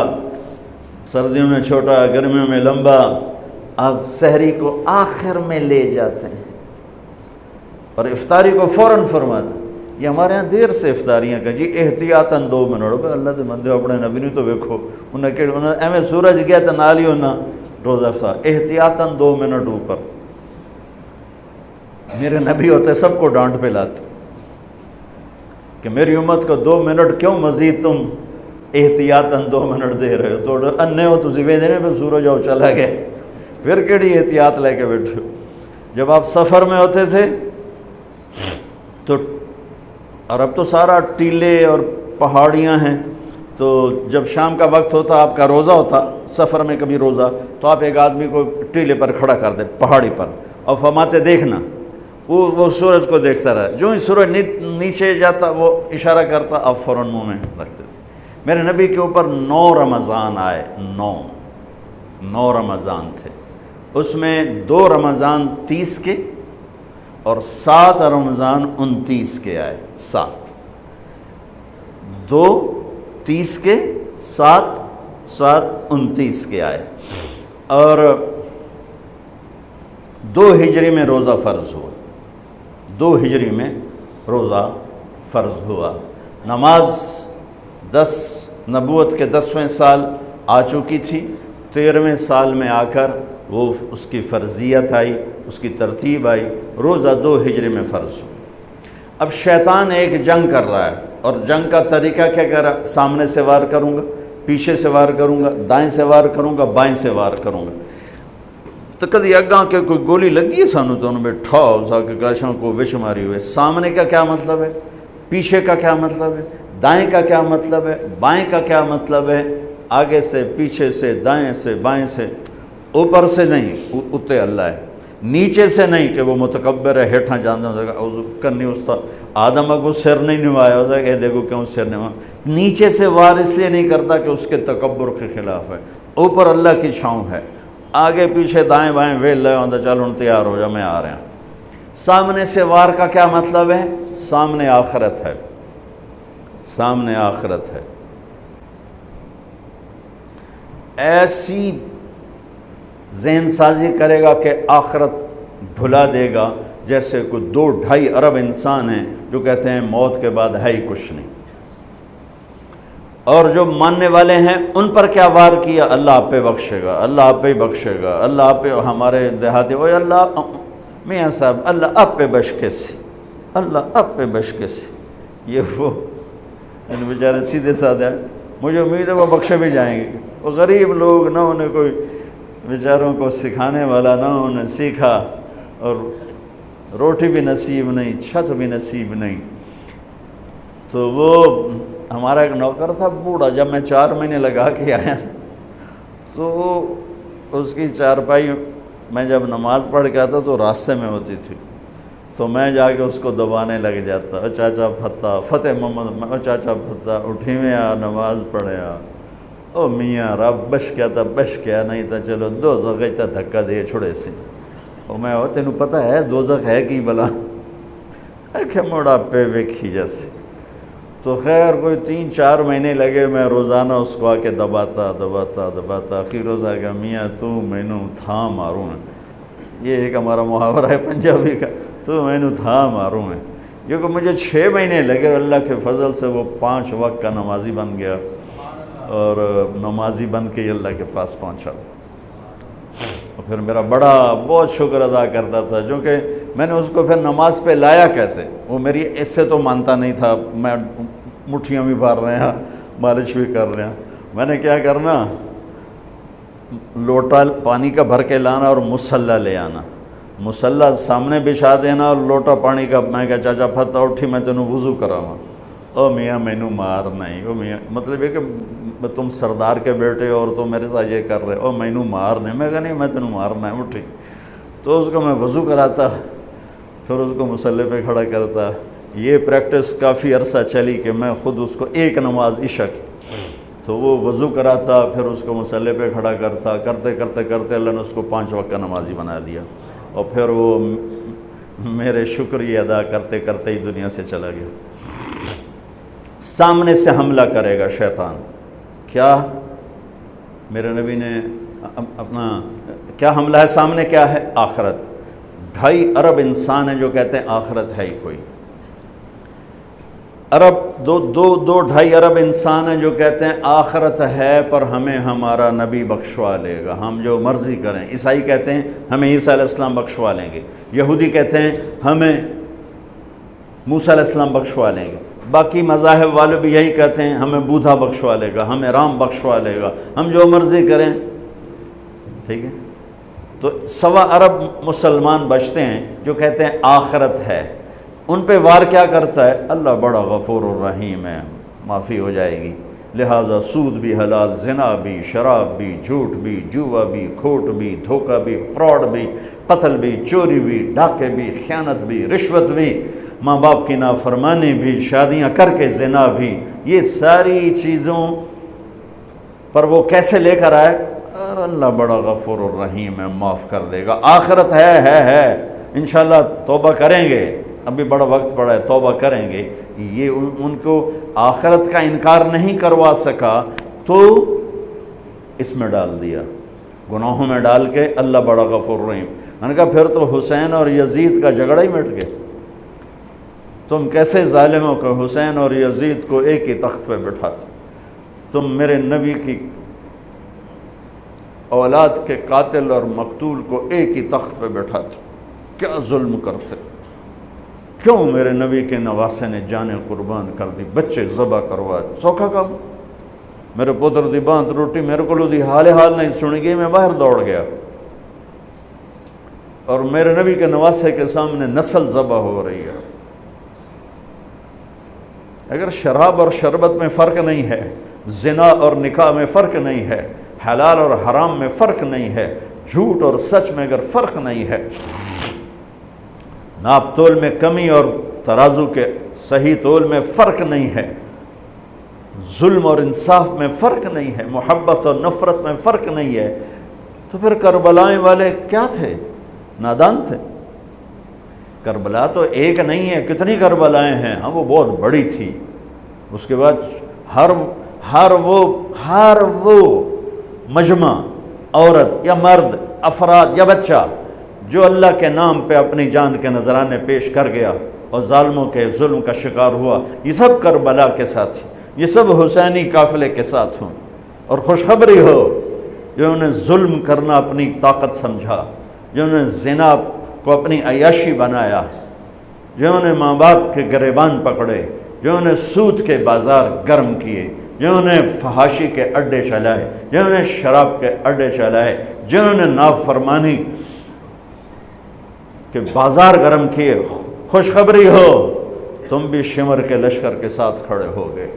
سردیوں میں چھوٹا گرمیوں میں لمبا, آپ سحری کو آخر میں لے جاتے ہیں اور افطاری کو فوراً فرماتے ہیں. یہ ہمارے ہاں دیر سے افطاریاں کہ جی احتیاطاً 2 منٹ. اللہ دے بندے اپنے نبی نے تو ویکھو, انہیں ایویں سورج گیا تو نال ہی ہونا روزہ افطار. احتیاطاً 2 منٹ اوپر. میرے نبی ہوتے سب کو ڈانٹ پہ لاتے کہ میری امت کو 2 منٹ کیوں مزید تم احتیاطاً 2 منٹ دے رہے ہو. تو انے ہو تسی وے دینے پہ سورج آؤ چلا گئے, پھر کیڑی احتیاط لے کے بیٹھے ہو. جب آپ سفر میں ہوتے تھے تو, اور اب تو سارا ٹیلے اور پہاڑیاں ہیں, تو جب شام کا وقت ہوتا آپ کا روزہ ہوتا سفر میں کبھی روزہ, تو آپ ایک آدمی کو ٹیلے پر کھڑا کر دے پہاڑی پر اور فرماتے دیکھنا, وہ سورج کو دیکھتا رہا. جو ہی سورج نیچے جاتا وہ اشارہ کرتا, آپ فوراً منہ میں رکھتے تھے. میرے نبی کے اوپر 9 رمضان آئے, 9 رمضان تھے. اس میں 2 رمضان 30 کے اور 7 رمضان 29 کے آئے. 7 2 30 کے 7 29 کے آئے. اور 2 ہجری میں روزہ فرض ہوا. 2 ہجری میں روزہ فرض ہوا. نماز 10 نبوت کے 10ویں سال آ چکی تھی. 13ویں سال میں آ کر وہ اس کی فرضیت آئی, اس کی ترتیب آئی. روزہ 2 ہجری میں فرض ہوا. اب شیطان ایک جنگ کر رہا ہے, اور جنگ کا طریقہ کیا کر رہا ہے؟ سامنے سے وار کروں گا, پیچھے سے وار کروں گا, دائیں سے وار کروں گا, بائیں سے وار کروں گا. تو کدی اگاں کے کوئی گولی لگی ہے سانو تو انہوں نے ٹھاؤ سا کے گاشوں کو وش ماری ہوئے. سامنے کا کیا مطلب ہے, پیچھے کا کیا مطلب ہے, دائیں کا کیا مطلب ہے, بائیں کا کیا مطلب ہے, آگے سے, پیچھے سے, دائیں سے, بائیں سے, اوپر سے نہیں, اتے اللہ ہے, نیچے سے نہیں کہ وہ متکبر ہے, ہیٹھاں جاندے ہو جائے کرنی استاد آدم اگو سر نہیں نوایا ہو جائے, دیکھو کیوں سر نوایا. نیچے سے وار اس لیے نہیں کرتا کہ اس کے تکبر کے خلاف ہے. اوپر اللہ کی چھاؤں ہے, آگے پیچھے دائیں بائیں ویل لے ہوتا, چل ہوں تیار ہو جا میں آ رہا ہوں. سامنے سے وار کا کیا مطلب ہے؟ سامنے آخرت ہے، سامنے آخرت ہے۔ ایسی ذہن سازی کرے گا کہ آخرت بھلا دے گا، جیسے کوئی 2-2.5 ارب انسان ہیں جو کہتے ہیں موت کے بعد ہے ہی کچھ نہیں۔ اور جو ماننے والے ہیں ان پر کیا وار کیا؟ اللہ آپ پہ بخشے گا، اللہ آپ پہ بخشے گا، اللہ آپ پہ۔ ہمارے دیہاتی وہ اللہ میاں صاحب اللہ آپ پہ بشکے سے، اللہ آپ پہ بشکے سے، یہ وہ بیچارے سیدھے سادھے ہیں، مجھے امید ہے وہ بخشے بھی جائیں گے۔ وہ غریب لوگ، نہ انہیں کوئی بیچاروں کو سکھانے والا، نہ انہیں سیکھا، اور روٹی بھی نصیب نہیں، چھت بھی نصیب نہیں۔ تو وہ ہمارا ایک نوکر تھا بوڑھا، جب میں 4 مہینے لگا کے آیا تو اس کی چارپائی میں جب نماز پڑھ کے آتا تو راستے میں ہوتی تھی، تو میں جا کے اس کو دبانے لگ جاتا، او چاچا پھتا، فتح محمد، او چاچا پھتا، اٹھی میں آ نماز پڑھے آ، او میاں رب بش کیا تھا، بش کیا نہیں تھا، چلو دوزخ تا دھکا دے چھوڑے سے۔ او میں او تینوں پتہ ہے دوزخ ہے کی بلا؟ کہ موڑا پہ ویکھی جیسے۔ تو خیر کوئی 3-4 مہینے لگے، میں روزانہ اس کو آ کے دباتا دباتا دباتا، آخر روز آ گیا میاں تو مینوں تھا ماروں ہے۔ یہ ایک ہمارا محاورہ ہے پنجابی کا، تو مینوں تھا ماروں ہے، کیونکہ مجھے 6 مہینے لگے، اور اللہ کے فضل سے وہ 5 وقت کا نمازی بن گیا، اور نمازی بن کے اللہ کے پاس پہنچا۔ اور پھر میرا بہت شکر ادا کرتا تھا، کیونکہ میں نے اس کو پھر نماز پہ لایا کیسے؟ وہ میری اس سے تو مانتا نہیں تھا، میں مٹھیاں بھی بھر رہے ہیں، مالش بھی کر رہے ہیں۔ میں نے کیا کرنا، لوٹا پانی کا بھر کے لانا اور مصلی لے آنا، مصلی سامنے بچھا دینا، اور لوٹا پانی کا، میں کہا چاچا پھتا اٹھی میں تینوں وضو کراواں۔ او میاں مینوں مار نہیں، او میاں مطلب یہ کہ تم سردار کے بیٹے اور تم میرے ساتھ یہ کر رہے، او مینوں مار نہیں۔ میں کہا نہیں میں تینوں مارنا ہے، اٹھی۔ تو اس کو میں وضو کراتا، پھر اس کو مصلی پہ کھڑا کرتا۔ یہ پریکٹس کافی عرصہ چلی کہ میں خود اس کو ایک نماز عشاء کی، تو وہ وضو کراتا، پھر اس کو مصلی پہ کھڑا کرتا، کرتے کرتے کرتے اللہ نے اس کو 5 وقت کا نمازی بنا دیا، اور پھر وہ میرے شکریہ ادا کرتے کرتے ہی دنیا سے چلا گیا۔ سامنے سے حملہ کرے گا شیطان، کیا میرے نبی نے اپنا کیا حملہ ہے؟ سامنے کیا ہے؟ آخرت۔ 2.5 ارب انسان ہیں جو کہتے ہیں آخرت ہے ہی کوئی، دو 2.5 ارب انسان ہیں جو کہتے ہیں آخرت ہے پر ہمیں ہمارا نبی بخشوا لے گا، ہم جو مرضی کریں۔ عیسائی کہتے ہیں ہمیں عیسیٰ علیہ السلام بخشوا لیں گے، یہودی کہتے ہیں ہمیں موسیٰ علیہ السلام بخشوا لیں گے، باقی مذاہب والے بھی یہی کہتے ہیں ہمیں بودھا بخشوا لے گا، ہمیں رام بخشوا لے گا، ہم جو مرضی کریں۔ ٹھیک ہے، تو 1.25 ارب مسلمان بچتے ہیں جو کہتے ہیں آخرت ہے، ان پہ وار کیا کرتا ہے؟ اللہ بڑا غفور الرحیم ہے، معافی ہو جائے گی، لہٰذا سود بھی حلال، زنا بھی، شراب بھی، جھوٹ بھی، جوا بھی، کھوٹ بھی، دھوکہ بھی، فراڈ بھی، قتل بھی، چوری بھی، ڈاکے بھی، خیانت بھی، رشوت بھی، ماں باپ کی نافرمانی بھی، شادیاں کر کے زنا بھی، یہ ساری چیزوں پر وہ کیسے لے کر آئے؟ اللہ بڑا غفور الرحیم ہے، معاف کر دے گا، آخرت ہے انشاءاللہ توبہ کریں گے، ابھی بڑا وقت پڑا ہے، توبہ کریں گے۔ یہ ان کو آخرت کا انکار نہیں کروا سکا تو اس میں ڈال دیا، گناہوں میں ڈال کے اللہ بڑا غفور الرحیم۔ میں نے کہا پھر تو حسین اور یزید کا جھگڑا ہی مٹ گیا، تم کیسے ظالم ہو کہ حسین اور یزید کو ایک ہی تخت پہ بٹھاتے، تم میرے نبی کی اولاد کے قاتل اور مقتول کو ایک ہی تخت پہ بٹھاتے، کیا ظلم کرتے، کیوں میرے نبی کے نواسے نے جانیں قربان کر دی، بچے ذبح کروا، سوکھا کام، میرے پتر دی بانت روٹی میرے کو دی حال نہیں سنی گئی، میں باہر دوڑ گیا، اور میرے نبی کے نواسے کے سامنے نسل ذبح ہو رہی ہے۔ اگر شراب اور شربت میں فرق نہیں ہے، زنا اور نکاح میں فرق نہیں ہے، حلال اور حرام میں فرق نہیں ہے، جھوٹ اور سچ میں اگر فرق نہیں ہے، ناپ تول میں کمی اور ترازو کے صحیح تول میں فرق نہیں ہے، ظلم اور انصاف میں فرق نہیں ہے، محبت اور نفرت میں فرق نہیں ہے، تو پھر کربلائیں والے کیا تھے؟ نادان تھے۔ کربلا تو ایک نہیں ہے، کتنی کربلائیں ہیں، ہاں وہ بہت بڑی تھی۔ اس کے بعد ہر وہ مجمع، عورت یا مرد، افراد یا بچہ جو اللہ کے نام پہ اپنی جان کے نذرانے پیش کر گیا اور ظالموں کے ظلم کا شکار ہوا، یہ سب کربلا کے ساتھ ہیں، یہ سب حسینی قافلے کے ساتھ ہوں۔ اور خوشخبری ہو جنہوں نے ظلم کرنا اپنی طاقت سمجھا، جنہوں نے زنا کو اپنی عیاشی بنایا، جنہوں نے ماں باپ کے گریبان پکڑے، جنہوں نے سود کے بازار گرم کیے، جنہوں نے فحاشی کے اڈے چلائے، جنہوں نے شراب کے اڈے چلائے، جنہوں نے نافرمانی کے بازار گرم کیے، خوشخبری ہو تم بھی شمر کے لشکر کے ساتھ کھڑے ہو گئے۔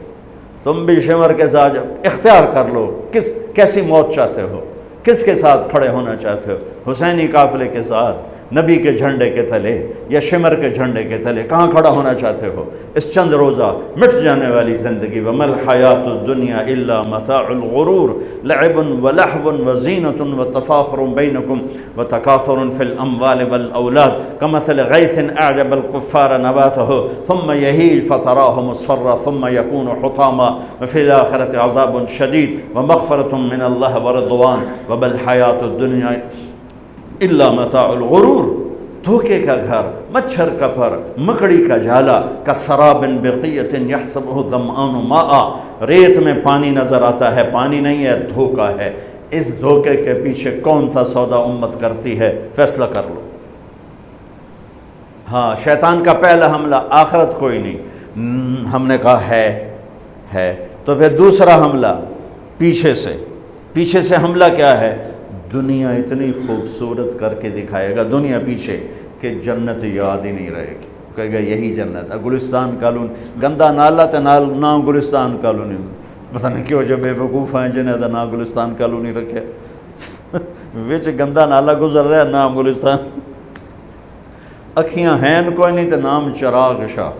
تم بھی شمر کے ساتھ اختیار کر لو، کیسی موت چاہتے ہو، کس کے ساتھ کھڑے ہونا چاہتے ہو، حسینی قافلے کے ساتھ، نبی کے جھنڈے کے تلے یا شمر کے جھنڈے کے تلے، کہاں کھڑا ہونا چاہتے ہو؟ اس چند روزہ مٹ جانے والی زندگی، وَمَا الْحَيَاةُ الدُّنْيَا إِلَّا مَتَاعُ الْغُرُورِ لَعِبٌ وَلَهْوٌ وَزِينَةٌ وَتَفَاخُرٌ بَيْنَكُمْ وَتَكَاثُرٌ فِي الْأَمْوَالِ وَالْأَوْلَادِ كَمَثَلِ غَيْثٍ أَعْجَبَ الْكُفَّارَ نَبَاتُهُ ثُمَّ يَهِيجُ فَتَرَاهُ مُصْفَرًّا ثُمَّ يَكُونُ حُطَامًا وَفِي الْآخِرَةِ عَذَابٌ شَدِيدٌ وَمَغْفِرَةٌ مِّنَ اللَّهِ وَرِضْوَانٌ وَمَا الْحَيَاةُ الدُّنْيَا إِلَّا مَتَاعُ الْغُرُورِ۔ دھوکے کا گھر، مچھر کا پر، مکڑی کا جالا، کسراب بقیۃ یحسبہ الظمآن ماء، ریت میں پانی نظر آتا ہے، پانی نہیں ہے، دھوکہ ہے۔ اس دھوکے کے پیچھے کون سا سودا امت کرتی ہے، فیصلہ کر لو۔ ہاں، شیطان کا پہلا حملہ آخرت کوئی نہیں، ہم نے کہا ہے، تو پھر دوسرا حملہ پیچھے سے حملہ کیا ہے؟ دنیا اتنی خوبصورت کر کے دکھائے گا دنیا پیچھے کہ جنت یاد ہی نہیں رہے گی، کہے گا یہی جنت ہے۔ گلستان کالونی، گندا نالا تے نام گلستان کالونی، پتہ نہیں کیوں جو بے وقوف ہیں جنہیں دا نام گلستان کالونی رکھے، وچ گندا نالا گزر رہا ہے، نام گلستان، اکھیاں ہیں کوئی نہیں تے نام چراغ شاہ،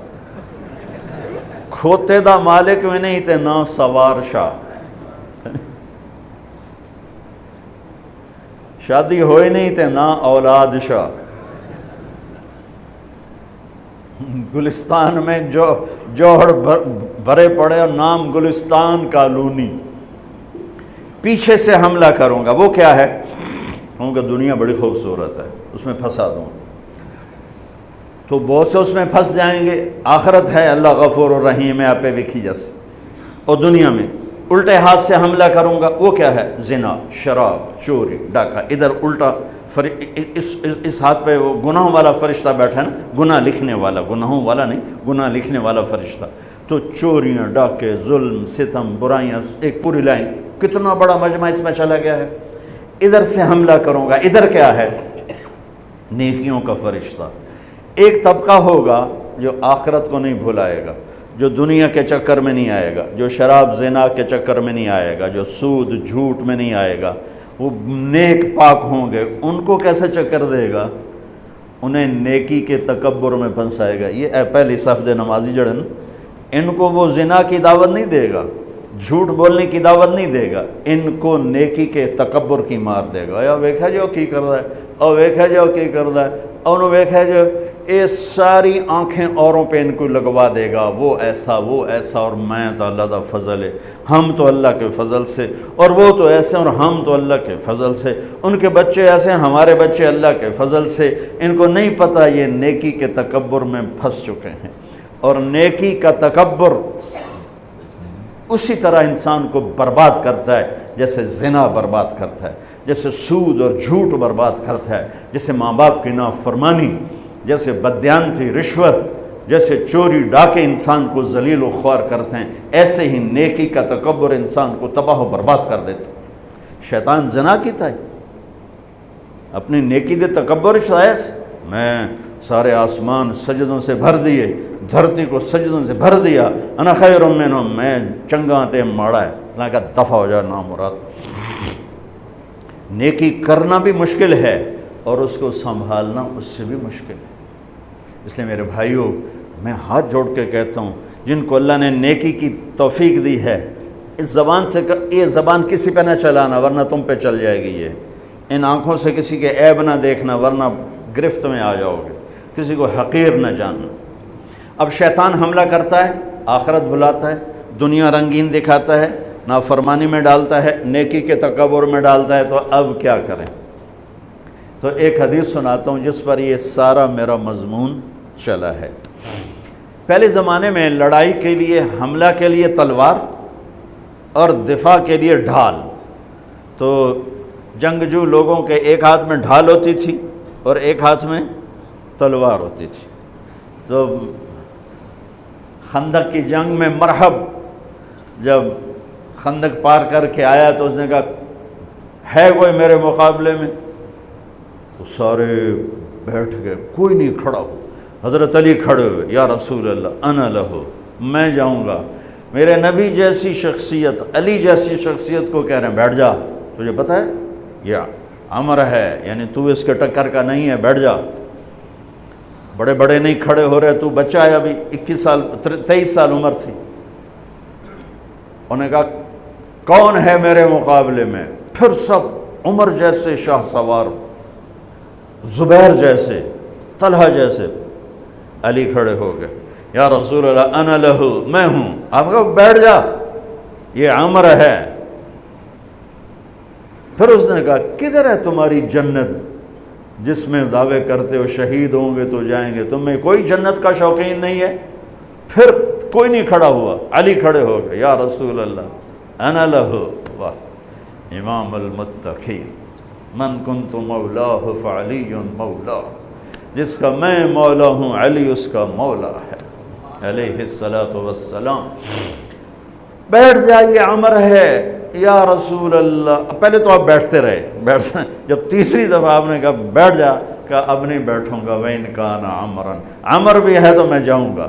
کھوتے دا مالک میں نہیں تے نام سوار شاہ، شادی ہوئی نہیں تے نا اولاد شاہ، گلستان میں جوہر بھرے پڑے اور نام گلستان کالونی۔ پیچھے سے حملہ کروں گا، وہ کیا ہے؟ کہوں گا دنیا بڑی خوبصورت ہے، اس میں پھنسا دوں، تو بہت سے اس میں پھنس جائیں گے۔ آخرت ہے، اللہ غفور الرحیم ہے، آپ پہ وکھی جس، اور دنیا میں الٹے ہاتھ سے حملہ کروں گا، وہ کیا ہے؟ زنا، شراب، چوری، ڈاکہ۔ ادھر الٹا اس ہاتھ پہ وہ گناہوں والا فرشتہ بیٹھا ہے نا، گناہ لکھنے والا، گناہوں والا نہیں، گناہ لکھنے والا فرشتہ، تو چوریاں، ڈاکے، ظلم، ستم، برائیاں، ایک پوری لائن، کتنا بڑا مجمع اس میں چلا گیا ہے۔ ادھر سے حملہ کروں گا، ادھر کیا ہے؟ نیکیوں کا فرشتہ۔ ایک طبقہ ہوگا جو آخرت کو نہیں بھلائے گا، جو دنیا کے چکر میں نہیں آئے گا، جو شراب زنا کے چکر میں نہیں آئے گا، جو سود جھوٹ میں نہیں آئے گا، وہ نیک پاک ہوں گے۔ ان کو کیسے چکر دے گا؟ انہیں نیکی کے تکبر میں پھنسائے گا۔ یہ پہلی صف دے نمازی جڑن، ان کو وہ زنا کی دعوت نہیں دے گا، جھوٹ بولنے کی دعوت نہیں دے گا، ان کو نیکی کے تکبر کی مار دے گا۔ یا ویکھا جو کی کر رہا ہے، اور ویکھا جو کی کر رہا ہے، اور انہوں ویکھا جو یہ ساری آنکھیں اوروں پہ ان کو لگوا دے گا، وہ ایسا، اور میں تو اللہ دا فضل ہے، ہم تو اللہ کے فضل سے، اور وہ تو ایسے اور ہم تو اللہ کے فضل سے، ان کے بچے ایسے، ہمارے بچے اللہ کے فضل سے۔ ان کو نہیں پتہ یہ نیکی کے تکبر میں پھنس چکے ہیں، اور نیکی کا تکبر اسی طرح انسان کو برباد کرتا ہے جیسے زنا برباد کرتا ہے، جیسے سود اور جھوٹ برباد کرتا ہے، جیسے ماں باپ کی نافرمانی، جیسے بددیانتی، رشوت، جیسے چوری ڈاکے انسان کو ذلیل و خوار کرتے ہیں، ایسے ہی نیکی کا تکبر انسان کو تباہ و برباد کر دیتا ہے۔ شیطان زنا کیتا ہے اپنی نیکی دے تکبر شایس، میں سارے آسمان سجدوں سے بھر دیے، دھرتی کو سجدوں سے بھر دیا، انا خیر منہم، میں چنگا تے ماڑا ہے، اللہ کا دفع ہو جائے نامراد۔ نیکی کرنا بھی مشکل ہے اور اس کو سنبھالنا اس سے بھی مشکل ہے۔ اس لیے میرے بھائیوں، میں ہاتھ جوڑ کے کہتا ہوں، جن کو اللہ نے نیکی کی توفیق دی ہے، اس زبان سے یہ زبان کسی پہ نہ چلانا ورنہ تم پہ چل جائے گی، یہ ان آنکھوں سے کسی کے عیب نہ دیکھنا ورنہ گرفت میں آ جاؤ گے، کسی کو حقیر نہ جاننا۔ اب شیطان حملہ کرتا ہے، آخرت بھلاتا ہے، دنیا رنگین دکھاتا ہے، نافرمانی میں ڈالتا ہے، نیکی کے تکبر میں ڈالتا ہے، تو اب کیا کریں؟ تو ایک حدیث سناتا ہوں جس پر یہ سارا میرا مضمون چلا ہے۔ پہلے زمانے میں لڑائی کے لیے، حملہ کے لیے تلوار اور دفاع کے لیے ڈھال، تو جنگجو لوگوں کے ایک ہاتھ میں ڈھال ہوتی تھی اور ایک ہاتھ میں تلوار ہوتی تھی۔ تو خندق کی جنگ میں مرحب جب خندق پار کر کے آیا تو اس نے کہا ہے کوئی میرے مقابلے میں؟ تو سارے بیٹھ گئے، کوئی نہیں کھڑا ہو۔ حضرت علی کھڑے ہوئے، یا رسول اللہ انا لہو، میں جاؤں گا۔ میرے نبی جیسی شخصیت، علی جیسی شخصیت کو کہہ رہے ہیں بیٹھ جا، تجھے پتہ ہے یہ امر ہے، یعنی تو اس کے ٹکر کا نہیں ہے، بیٹھ جا۔ بڑے بڑے نہیں کھڑے ہو رہے، تو بچہ ہے، ابھی 21 سال 23 سال عمر تھی۔ انہوں نے کہا کون ہے میرے مقابلے میں؟ پھر سب عمر جیسے شاہ سوار، زبیر جیسے، طلحہ جیسے۔ علی کھڑے ہو گئے، یا رسول اللہ انا لہو، میں ہوں۔ آپ کہا بیٹھ جا، یہ عمر ہے۔ پھر اس نے کہا کدھر ہے تمہاری جنت جس میں دعوے کرتے ہو شہید ہوں گے تو جائیں گے، تمہیں کوئی جنت کا شوقین نہیں ہے؟ پھر کوئی نہیں کھڑا ہوا، علی کھڑے ہو گئے، یا رسول اللہ انا لہو، واہ امام المتقین، من کنت مولاہ فعلی مولا، جس کا میں مولا ہوں علی اس کا مولا ہے علیہ السلام۔ بیٹھ جائیے، عمر ہے یا رسول اللہ۔ پہلے تو آپ بیٹھتے رہے، جب تیسری دفعہ آپ نے کہا بیٹھ جا، کہا اب نہیں بیٹھوں گا، وَإِنْ كَانَ عَمْرًا، عمر بھی ہے تو میں جاؤں گا۔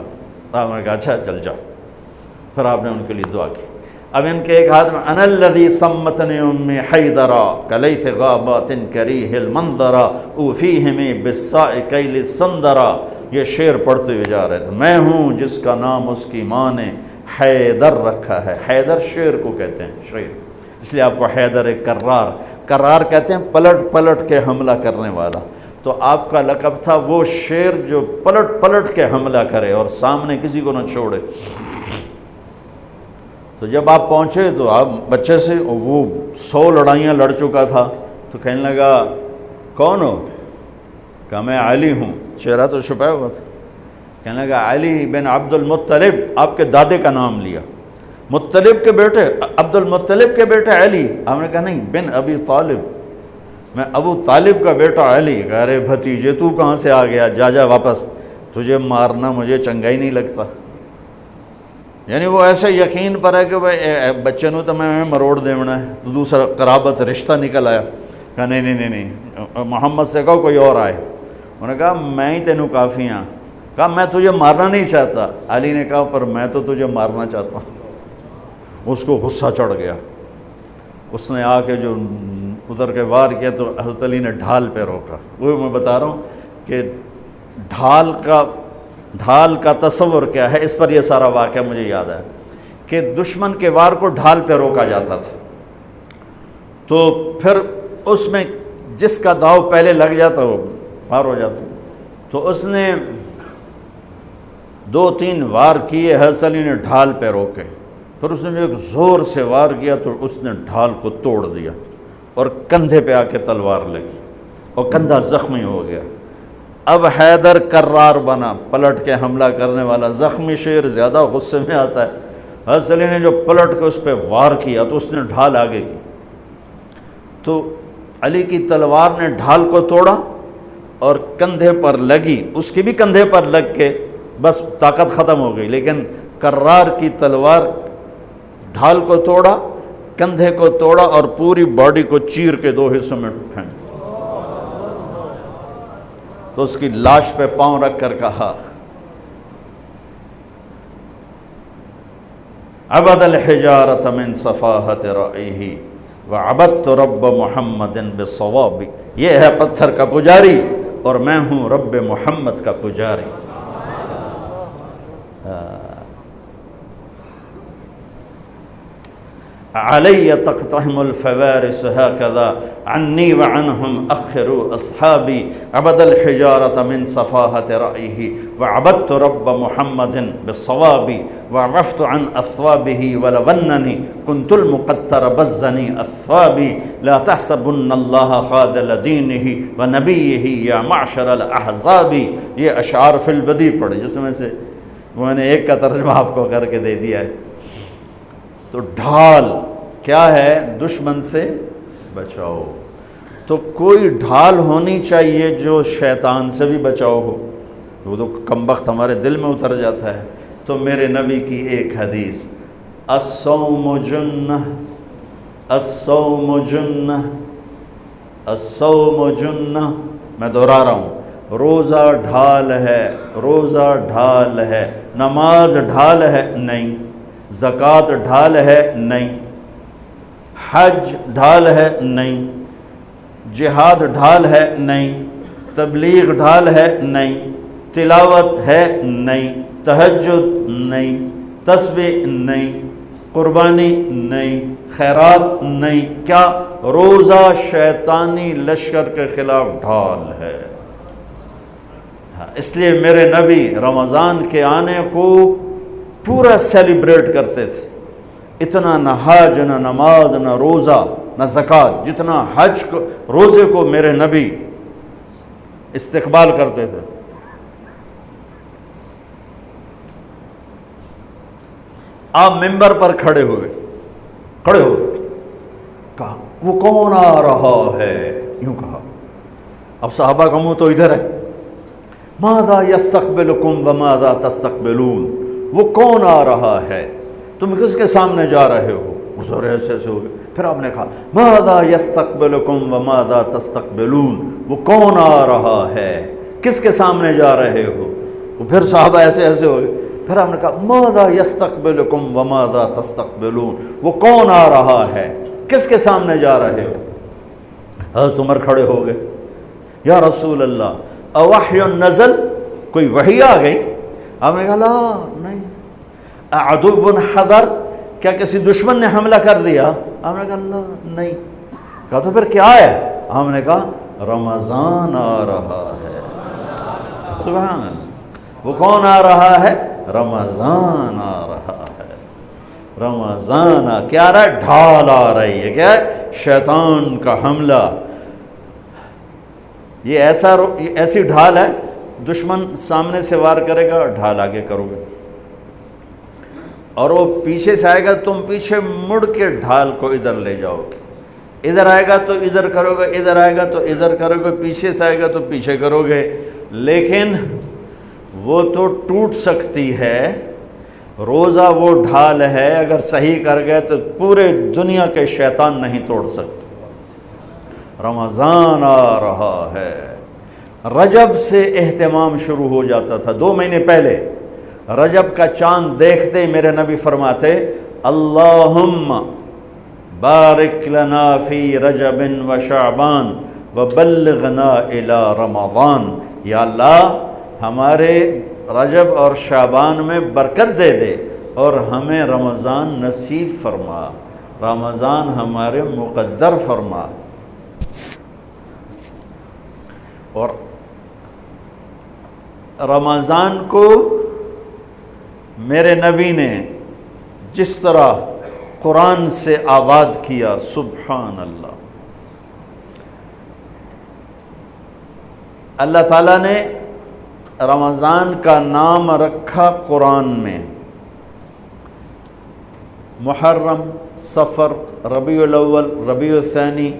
آپ نے کہا اچھا چل جاؤ۔ پھر آپ نے ان کے لیے دعا کی۔ اب ان کے ایک ہاتھ میں انا الذی سمتنی امی حیدرا کلیث غابات کریہ المنظرا اوفیہمی بالساء کیل السندرا، یہ شعر پڑھتے ہوئے جا رہے تھے۔ میں ہوں جس کا نام اس کی ماں نے حیدر رکھا ہے۔ حیدر شعر کو کہتے ہیں، شعر، اس لیے آپ کو حیدر کرار کہتے ہیں، پلٹ پلٹ کے حملہ کرنے والا۔ تو آپ کا لقب تھا وہ شعر جو پلٹ پلٹ کے حملہ کرے اور سامنے کسی کو نہ چھوڑے۔ تو جب آپ پہنچے تو آپ بچے سے، وہ 100 لڑائیاں لڑ چکا تھا، تو کہنے لگا کون ہو؟ کہا میں علی ہوں، چہرہ تو چھپایا ہوا تھا۔ کہنے لگا علی بن عبد المطلب، آپ کے دادے کا نام لیا، مطلب کے بیٹے، عبد المطلب کے بیٹے علی۔ آپ نے کہا نہیں، بن ابی طالب، میں ابو طالب کا بیٹا علی۔ کہا ارے بھتیجے تو کہاں سے آ گیا، جا واپس، تجھے مارنا مجھے چنگا ہی نہیں لگتا۔ یعنی وہ ایسے یقین پر ہے کہ بھائی بچے نو تو میں مروڑ دینا ہے، تو دوسرا قرابت رشتہ نکل آیا۔ کہا نہیں، محمد سے کہو کوئی اور آئے۔ انہوں نے کہا میں ہی تینوں کافی ہاں۔ کہا میں تجھے مارنا نہیں چاہتا۔ علی نے کہا پر میں تو تجھے مارنا چاہتا ہوں۔ اس کو غصہ چڑھ گیا، اس نے آ کے جو ادھر کے وار کیا تو حضرت علی نے ڈھال پہ روکا۔ وہ میں بتا رہا ہوں کہ ڈھال کا تصور کیا ہے، اس پر یہ سارا واقعہ مجھے یاد ہے کہ دشمن کے وار کو ڈھال پہ روکا جاتا تھا، تو پھر اس میں جس کا داؤ پہلے لگ جاتا وہ پار ہو جاتا۔ تو اس نے 2-3 وار کیے، حضرت علی نے ڈھال پہ روکے، پھر اس نے جو ایک زور سے وار کیا تو اس نے ڈھال کو توڑ دیا اور کندھے پہ آ کے تلوار لگی اور کندھا زخمی ہو گیا۔ اب حیدر کرار بنا، پلٹ کے حملہ کرنے والا۔ زخمی شیر زیادہ غصے میں آتا ہے۔ حضرت علی نے جو پلٹ کے اس پہ وار کیا تو اس نے ڈھال آگے کی، تو علی کی تلوار نے ڈھال کو توڑا اور کندھے پر لگی، اس کی بھی کندھے پر لگ کے بس طاقت ختم ہو گئی، لیکن کرار کی تلوار ڈھال کو توڑا، کندھے کو توڑا اور پوری باڈی کو چیر کے 2 حصوں میں پھینک دیا۔ تو اس کی لاش پہ پاؤں رکھ کر کہا عبد الحجارۃ من صفاحت رأیہ وعبدت رب محمد بصواب، یہ ہے پتھر کا پجاری اور میں ہوں رب محمد کا پجاری۔ علی تقتحم الفوارس هكذا عني وعنهم أخروا أصحابي عبد الحجارة من صفاهة رأيه وعبدت رب محمد بالصواب وعفت عن أثوابه ولونني كنت المقتر بزني أثوابي لا تحسبن الله خاذل دينه ونبيه يا معشر الأحزاب. یہ اشعار فی البدی پڑھے جس میں سے میں نے ایک کا ترجمہ آپ کو کر کے دے دیا ہے. تو ڈھال کیا ہے؟ دشمن سے بچاؤ. تو کوئی ڈھال ہونی چاہیے جو شیطان سے بھی بچاؤ ہو. وہ تو کم وقت ہمارے دل میں اتر جاتا ہے. تو میرے نبی کی ایک حدیث، الصوم جنہ الصوم جنہ الصوم جنہ، میں دہرا رہا ہوں، روزہ ڈھال ہے، روزہ ڈھال ہے. نماز ڈھال ہے نہیں، زکوٰۃ ڈھال ہے نہیں، حج ڈھال ہے نہیں، جہاد ڈھال ہے نہیں، تبلیغ ڈھال ہے نہیں، تلاوت ہے نہیں، تہجد نہیں، تسبیح نہیں، قربانی نہیں، خیرات نہیں. کیا؟ روزہ شیطانی لشکر کے خلاف ڈھال ہے. اس لیے میرے نبی رمضان کے آنے کو پورا سیلیبریٹ کرتے تھے. اتنا نہ حج نہ نماز نہ روزہ نہ زکوٰۃ جتنا حج کو روزے کو میرے نبی استقبال کرتے تھے. آپ ممبر پر کھڑے ہوئے کہا وہ کون آ رہا ہے؟ یوں کہا. اب صحابہ کا منہ تو ادھر ہے. ماذا یستقبلکم وماذا تستقبلون، وہ کون آ رہا ہے، تم کس کے سامنے جا رہے ہو؟ حضور ایسے ہو گئے. پھر آپ نے کہا ماذا یستقبلکم وماذا تستقبلون، وہ کون آ رہا ہے، کس کے سامنے جا رہے ہو؟ وہ پھر صحابہ ایسے ہو گئے. پھر آپ نے کہا ماذا یستقبلکم وماذا تستقبلون، وہ کون آ رہا ہے، کس کے سامنے جا رہے ہو؟ حضرت عمر کھڑے ہو گئے. یا رسول اللہ اوحی نزل، کوئی وحی آ گئی؟ آپ نے کہا لا نہیں. عدو حضر، کیا کسی دشمن نے حملہ کر دیا؟ آپ نے کہا لا نہیں. کہا تو پھر کیا ہے؟ آپ نے کہا رمضان آ رہا ہے. سبحان اللہ. وہ کون آ رہا ہے؟ رمضان آ رہا ہے. رمضان کیا آ رہا ہے؟ ڈھال آ رہی ہے. کیا ہے؟ شیطان کا حملہ. یہ ایسی ڈھال ہے، دشمن سامنے سے وار کرے گا، ڈھال آگے کرو گے، اور وہ پیچھے سے آئے گا، تم پیچھے مڑ کے ڈھال کو ادھر لے جاؤ گے. ادھر آئے گا تو ادھر کرو گے، ادھر آئے گا تو ادھر کرو گے، پیچھے سے آئے گا تو پیچھے کرو گے. لیکن وہ تو ٹوٹ سکتی ہے. روزہ وہ ڈھال ہے، اگر صحیح کر گئے تو پورے دنیا کے شیطان نہیں توڑ سکتے. رمضان آ رہا ہے. رجب سے اہتمام شروع ہو جاتا تھا. 2 مہینے پہلے رجب کا چاند دیکھتے میرے نبی فرماتے اللہم بارک لنا فی رجب و شعبان وبلغنا الی رمضان. یا اللہ ہمارے رجب اور شعبان میں برکت دے دے اور ہمیں رمضان نصیب فرما، رمضان ہمارے مقدر فرما. اور رمضان کو میرے نبی نے جس طرح قرآن سے آباد کیا، سبحان اللہ. اللہ تعالیٰ نے رمضان کا نام رکھا قرآن میں. محرم، صفر، ربیع الاول، ربیع الثانی،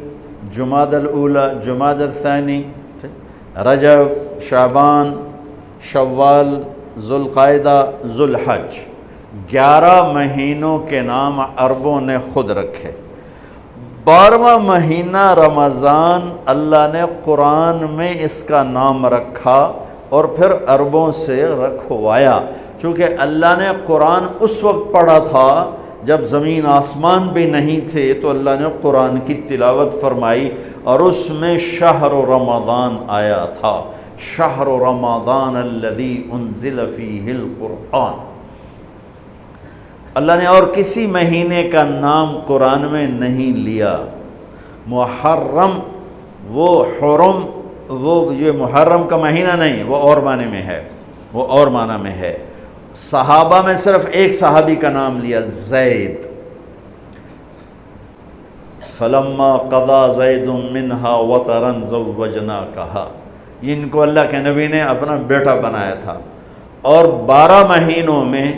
جمادی الاولی، جمادی الثانی، رجب، شعبان، شوال، ذوالقعدہ، ذوالحج. 11 مہینوں کے نام عربوں نے خود رکھے. 12واں مہینہ رمضان اللہ نے قرآن میں اس کا نام رکھا اور پھر عربوں سے رکھوایا. چونکہ اللہ نے قرآن اس وقت پڑھا تھا جب زمین آسمان بھی نہیں تھے، تو اللہ نے قرآن کی تلاوت فرمائی اور اس میں شہر رمضان آیا تھا. شہر رمضان الذی انزل فیہ القرآن. اللہ نے اور کسی مہینے کا نام قرآن میں نہیں لیا۔ محرم وہ حرم، وہ یہ محرم کا مہینہ نہیں، وہ اور معنی میں ہے، وہ اور معنی میں ہے۔ صحابہ میں صرف ایک صحابی کا نام لیا، زید۔ فلما قضا زید منہا وطرا زوجناکہا، جن کو اللہ کے نبی نے اپنا بیٹا بنایا تھا۔ اور 12 مہینوں میں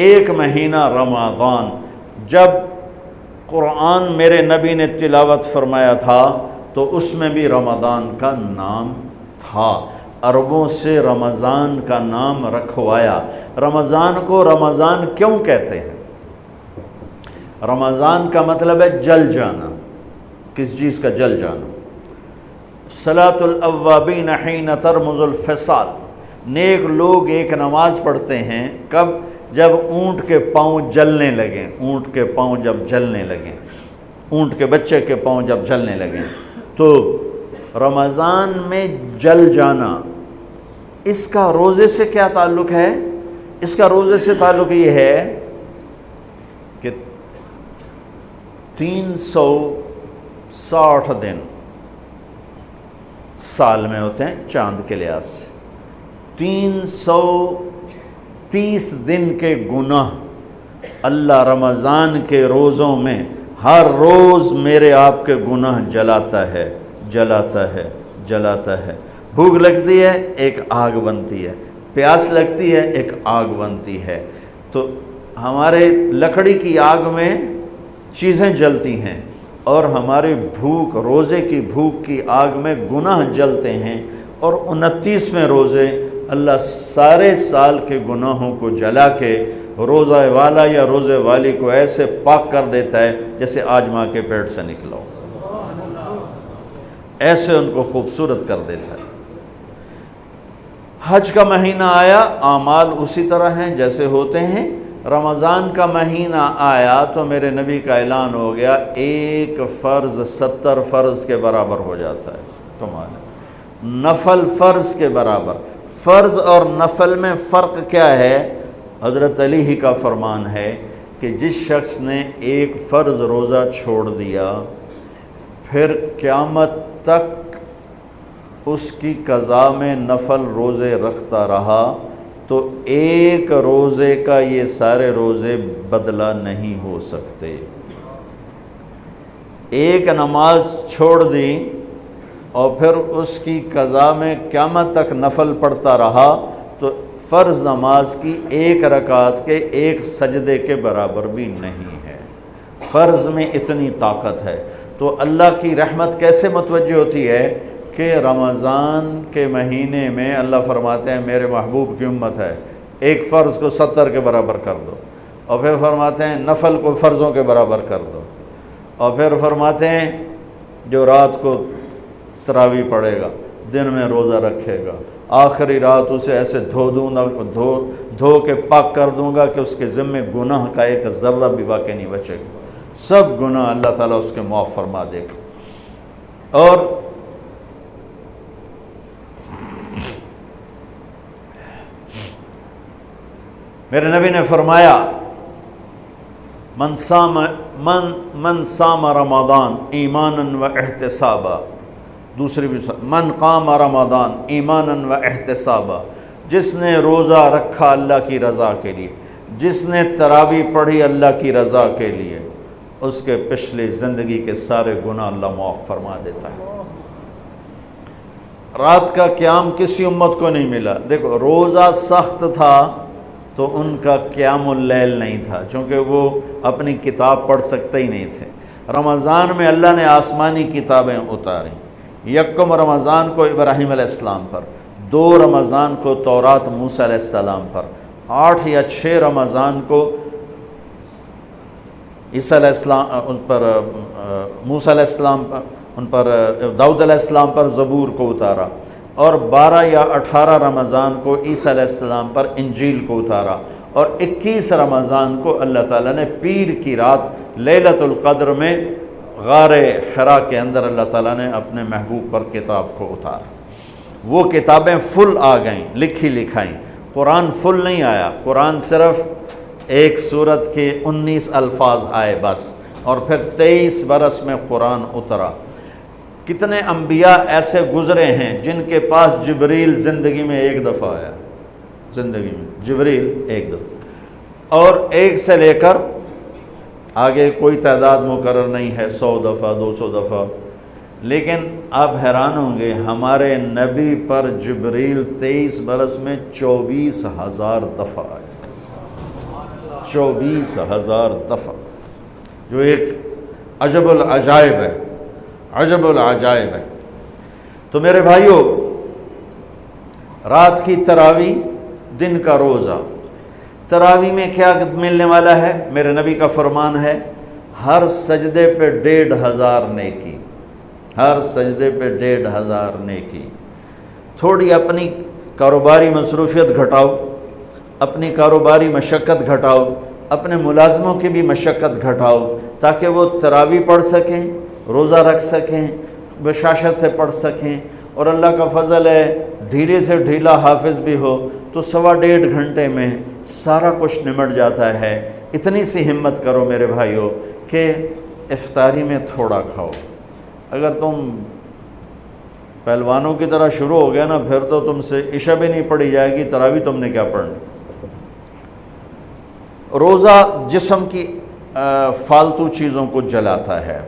ایک مہینہ رمضان، جب قرآن میرے نبی نے تلاوت فرمایا تھا تو اس میں بھی رمضان کا نام تھا۔ عربوں سے رمضان کا نام رکھوایا۔ رمضان کو رمضان کیوں کہتے ہیں؟ رمضان کا مطلب ہے جل جانا، کس چیز کا جل جانا۔ صلاۃ الاوابین حین ترمز الفصال، نیک لوگ ایک نماز پڑھتے ہیں کب؟ جب اونٹ کے پاؤں جلنے لگیں، اونٹ کے پاؤں جب جلنے لگیں، اونٹ کے بچے کے پاؤں جب جلنے لگیں، تو رمضان میں جل جانا، اس کا روزے سے کیا تعلق ہے؟ اس کا روزے سے تعلق یہ ہے کہ 360 دن سال میں ہوتے ہیں چاند کے لحاظ سے، 330 دن کے گناہ اللہ رمضان کے روزوں میں ہر روز میرے آپ کے گناہ جلاتا ہے، جلاتا ہے، جلاتا ہے۔ بھوک لگتی ہے ایک آگ بنتی ہے، پیاس لگتی ہے ایک آگ بنتی ہے۔ تو ہمارے لکڑی کی آگ میں چیزیں جلتی ہیں اور ہماری بھوک، روزے کی بھوک کی آگ میں گناہ جلتے ہیں، اور 29ویں روزے اللہ سارے سال کے گناہوں کو جلا کے روزہ والا یا روزے والی کو ایسے پاک کر دیتا ہے جیسے آج ماں کے پیٹ سے نکلا ہو، ایسے ان کو خوبصورت کر دیتا ہے۔ حج کا مہینہ آیا، اعمال اسی طرح ہیں جیسے ہوتے ہیں۔ رمضان کا مہینہ آیا تو میرے نبی کا اعلان ہو گیا، ایک فرض 70 فرض کے برابر ہو جاتا ہے تمہارا، نفل فرض کے برابر۔ فرض اور نفل میں فرق کیا ہے؟ حضرت علی ہی کا فرمان ہے کہ جس شخص نے ایک فرض روزہ چھوڑ دیا، پھر قیامت تک اس کی قضا میں نفل روزے رکھتا رہا تو ایک روزے کا یہ سارے روزے بدلہ نہیں ہو سکتے۔ ایک نماز چھوڑ دی اور پھر اس کی قضا میں قیامت تک نفل پڑھتا رہا تو فرض نماز کی ایک رکعت کے ایک سجدے کے برابر بھی نہیں ہے۔ فرض میں اتنی طاقت ہے۔ تو اللہ کی رحمت کیسے متوجہ ہوتی ہے کہ رمضان کے مہینے میں اللہ فرماتے ہیں میرے محبوب کی امت ہے، ایک فرض کو 70 کے برابر کر دو، اور پھر فرماتے ہیں نفل کو فرضوں کے برابر کر دو، اور پھر فرماتے ہیں جو رات کو تراویح پڑھے گا، دن میں روزہ رکھے گا، آخری رات اسے ایسے دھو کے پاک کر دوں گا کہ اس کے ذمے گناہ کا ایک ذرہ بھی باقی نہیں بچے گا، سب گناہ اللہ تعالیٰ اس کے معاف فرما دے گا۔ اور میرے نبی نے فرمایا من صام رمضان ایمانا و احتسابا، دوسری بھی من قام رمضان ایمانا و احتسابا، جس نے روزہ رکھا اللہ کی رضا کے لیے، جس نے تراویح پڑھی اللہ کی رضا کے لیے، اس کے پچھلی زندگی کے سارے گناہ اللہ معاف فرما دیتا ہے۔ رات کا قیام کسی امت کو نہیں ملا۔ دیکھو روزہ سخت تھا تو ان کا قیام اللیل نہیں تھا، چونکہ وہ اپنی کتاب پڑھ سکتے ہی نہیں تھے۔ رمضان میں اللہ نے آسمانی کتابیں اتاریں، یکم رمضان کو ابراہیم علیہ السلام پر، 2 رمضان کو تورات موسیٰ علیہ السلام پر، 8 یا 6 رمضان کو عیسیٰ علیہ السلام ان پر موسیٰ علیہ السلام پر، ان پر داؤد علیہ السلام پر زبور کو اتارا، اور 12 یا 18 رمضان کو عیسیٰ علیہ السلام پر انجیل کو اتارا، اور 21 رمضان کو اللہ تعالیٰ نے پیر کی رات لیلۃ القدر میں غار حرا کے اندر اللہ تعالیٰ نے اپنے محبوب پر کتاب کو اتارا۔ وہ کتابیں فل آ گئیں، لکھی لکھائیں۔ قرآن فل نہیں آیا، قرآن صرف ایک سورت کے 19 الفاظ آئے بس، اور پھر 23 برس میں قرآن اترا۔ کتنے انبیاء ایسے گزرے ہیں جن کے پاس جبریل زندگی میں ایک دفعہ آیا، زندگی میں جبریل ایک دفعہ، اور ایک سے لے کر آگے کوئی تعداد مقرر نہیں ہے، 100 دفعہ 200 دفعہ، لیکن آپ حیران ہوں گے ہمارے نبی پر جبریل 23 برس میں 24,000 دفعہ آئے، 24,000 دفعہ، جو ایک عجب العجائب ہے، عجب العجائب ہے۔ تو میرے بھائیوں، رات کی تراویح، دن کا روزہ، تراویح میں کیا ملنے والا ہے؟ میرے نبی کا فرمان ہے ہر سجدے پہ 1,500 نیکی، ہر سجدے پہ 1,500 نیکی۔ تھوڑی اپنی کاروباری مصروفیت گھٹاؤ، اپنی کاروباری مشقت گھٹاؤ، اپنے ملازموں کی بھی مشقت گھٹاؤ، تاکہ وہ تراویح پڑھ سکیں، روزہ رکھ سکیں، بشاشت سے پڑھ سکیں، اور اللہ کا فضل ہے ڈھیلے سے ڈھیلا حافظ بھی ہو تو 1.25 گھنٹے میں سارا کچھ نمٹ جاتا ہے۔ اتنی سی ہمت کرو میرے بھائیوں کہ افطاری میں تھوڑا کھاؤ۔ اگر تم پہلوانوں کی طرح شروع ہو گیا نا، پھر تو تم سے عشاء بھی نہیں پڑھی جائے گی، تراویح تم نے کیا پڑھنی۔ روزہ جسم کی فالتو چیزوں کو جلاتا ہے،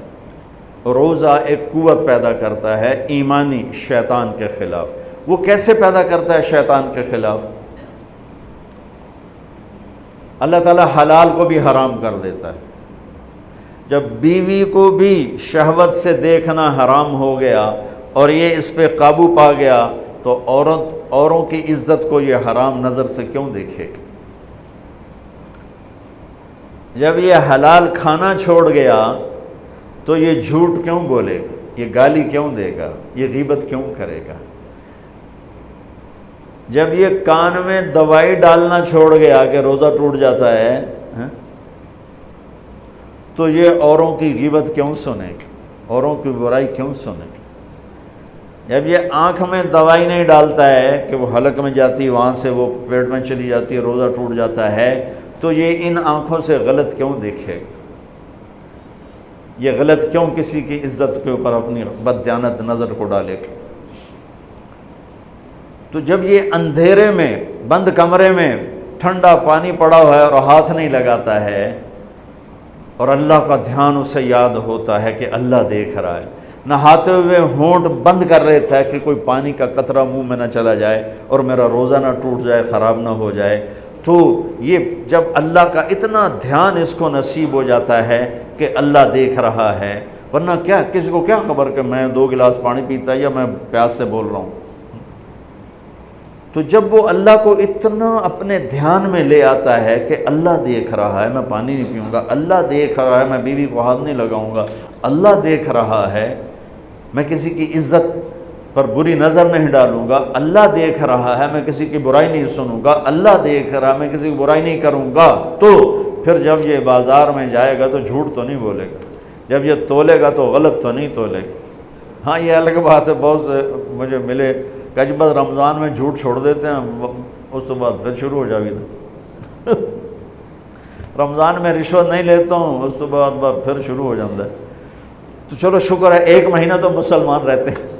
روزہ ایک قوت پیدا کرتا ہے ایمانی شیطان کے خلاف۔ وہ کیسے پیدا کرتا ہے شیطان کے خلاف؟ اللہ تعالیٰ حلال کو بھی حرام کر دیتا ہے۔ جب بیوی کو بھی شہوت سے دیکھنا حرام ہو گیا اور یہ اس پہ قابو پا گیا تو اوروں کی عزت کو یہ حرام نظر سے کیوں دیکھے گا؟ جب یہ حلال کھانا چھوڑ گیا تو یہ جھوٹ کیوں بولے گا، یہ گالی کیوں دے گا، یہ غیبت کیوں کرے گا؟ جب یہ کان میں دوائی ڈالنا چھوڑ گیا کہ روزہ ٹوٹ جاتا ہے تو یہ اوروں کی غیبت کیوں سنے گا، اوروں کی برائی کیوں سنے گا؟ جب یہ آنکھ میں دوائی نہیں ڈالتا ہے کہ وہ حلق میں جاتی، وہاں سے وہ پیٹ میں چلی جاتی ہے، روزہ ٹوٹ جاتا ہے، تو یہ ان آنکھوں سے غلط کیوں دیکھے گا؟ یہ غلط کیوں کسی کی عزت کے اوپر اپنی بددیانت نظر کو ڈالے گا؟ تو جب یہ اندھیرے میں بند کمرے میں ٹھنڈا پانی پڑا ہوا ہے اور ہاتھ نہیں لگاتا ہے اور اللہ کا دھیان اسے یاد ہوتا ہے کہ اللہ دیکھ رہا ہے، نہاتے ہوئے ہونٹ بند کر لیتا ہے کہ کوئی پانی کا قطرہ منہ میں نہ چلا جائے اور میرا روزہ نہ ٹوٹ جائے، خراب نہ ہو جائے، تو یہ جب اللہ کا اتنا دھیان اس کو نصیب ہو جاتا ہے کہ اللہ دیکھ رہا ہے، ورنہ کیا کسی کو کیا خبر کہ میں 2 گلاس پانی پیتا یا میں پیاس سے بول رہا ہوں۔ تو جب وہ اللہ کو اتنا اپنے دھیان میں لے آتا ہے کہ اللہ دیکھ رہا ہے، میں پانی نہیں پیوں گا، اللہ دیکھ رہا ہے، میں بیوی کو ہاتھ نہیں لگاؤں گا، اللہ دیکھ رہا ہے، میں کسی کی عزت پر بری نظر نہیں ڈالوں گا، اللہ دیکھ رہا ہے، میں کسی کی برائی نہیں سنوں گا، اللہ دیکھ رہا ہے، میں کسی کی برائی نہیں کروں گا، تو پھر جب یہ بازار میں جائے گا تو جھوٹ تو نہیں بولے گا، جب یہ تولے گا تو غلط تو نہیں تولے گا۔ ہاں یہ الگ بات ہے، بہت سے مجھے ملے کہ جب بس رمضان میں جھوٹ چھوڑ دیتے ہیں، اس کے بعد پھر شروع ہو جائے گا۔ رمضان میں رشوت نہیں لیتا ہوں، اس کے بعد پھر شروع ہو جاتا ہے۔ تو چلو شکر ہے 1 مہینہ تو مسلمان رہتے ہیں۔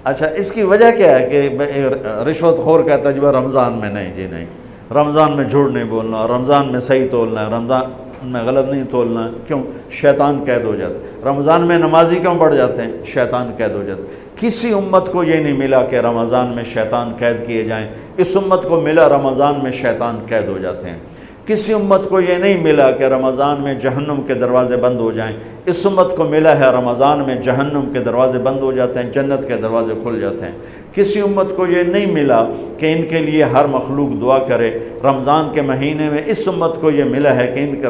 اچھا اس کی وجہ کیا ہے کہ رشوت خور کہتا ہے جی رمضان میں نہیں، جی نہیں، رمضان میں جھوٹ نہیں بولنا، رمضان میں صحیح تولنا ہے، رمضان میں غلط نہیں تولنا ہے۔ کیوں؟ شیطان قید ہو جاتا ہے۔ رمضان میں نمازی کیوں بڑھ جاتے ہیں؟ شیطان قید ہو جاتا ہے۔ کسی امت کو یہ نہیں ملا کہ رمضان میں شیطان قید کیے جائیں، اس امت کو ملا رمضان میں شیطان قید ہو جاتے ہیں۔ کسی امت کو یہ نہیں ملا کہ رمضان میں جہنم کے دروازے بند ہو جائیں، اس امت کو ملا ہے رمضان میں جہنم کے دروازے بند ہو جاتے ہیں، جنت کے دروازے کھل جاتے ہیں۔ کسی امت کو یہ نہیں ملا کہ ان کے لیے ہر مخلوق دعا کرے، رمضان کے مہینے میں اس امت کو یہ ملا ہے کہ ان کے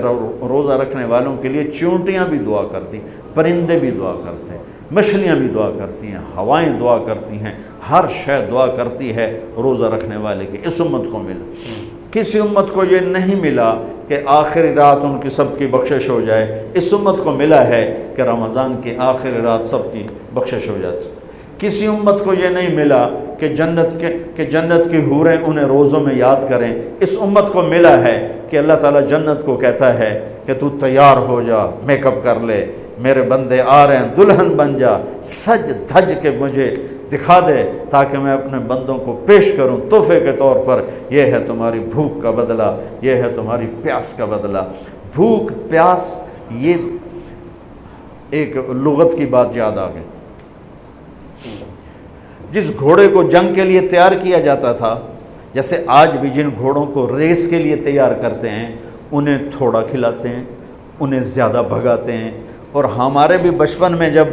روزہ رکھنے والوں کے لیے چونٹیاں بھی دعا کرتی، پرندے بھی دعا کرتے ہیں، مچھلیاں بھی دعا کرتی ہیں، ہوائیں دعا کرتی ہیں، ہر شے دعا کرتی ہے روزہ رکھنے والے کی۔ اس امت کو ملا۔ کسی امت کو یہ نہیں ملا کہ آخری رات ان کی سب کی بخشش ہو جائے، اس امت کو ملا ہے کہ رمضان کی آخری رات سب کی بخشش ہو جاتی۔ کسی امت کو یہ نہیں ملا کہ جنت کی حوریں انہیں روزوں میں یاد کریں۔ اس امت کو ملا ہے کہ اللہ تعالیٰ جنت کو کہتا ہے کہ تو تیار ہو جا، میک اپ کر لے، میرے بندے آ رہے ہیں، دلہن بن جا، سج دھج کے مجھے دکھا دے تاکہ میں اپنے بندوں کو پیش کروں تحفے کے طور پر۔ یہ ہے تمہاری بھوک کا بدلہ، یہ ہے تمہاری پیاس کا بدلہ۔ بھوک پیاس، یہ ایک لغت کی بات یاد آ گئی۔ جس گھوڑے کو جنگ کے لیے تیار کیا جاتا تھا، جیسے آج بھی جن گھوڑوں کو ریس کے لیے تیار کرتے ہیں، انہیں تھوڑا کھلاتے ہیں، انہیں زیادہ بھگاتے ہیں۔ اور ہمارے بھی بچپن میں جب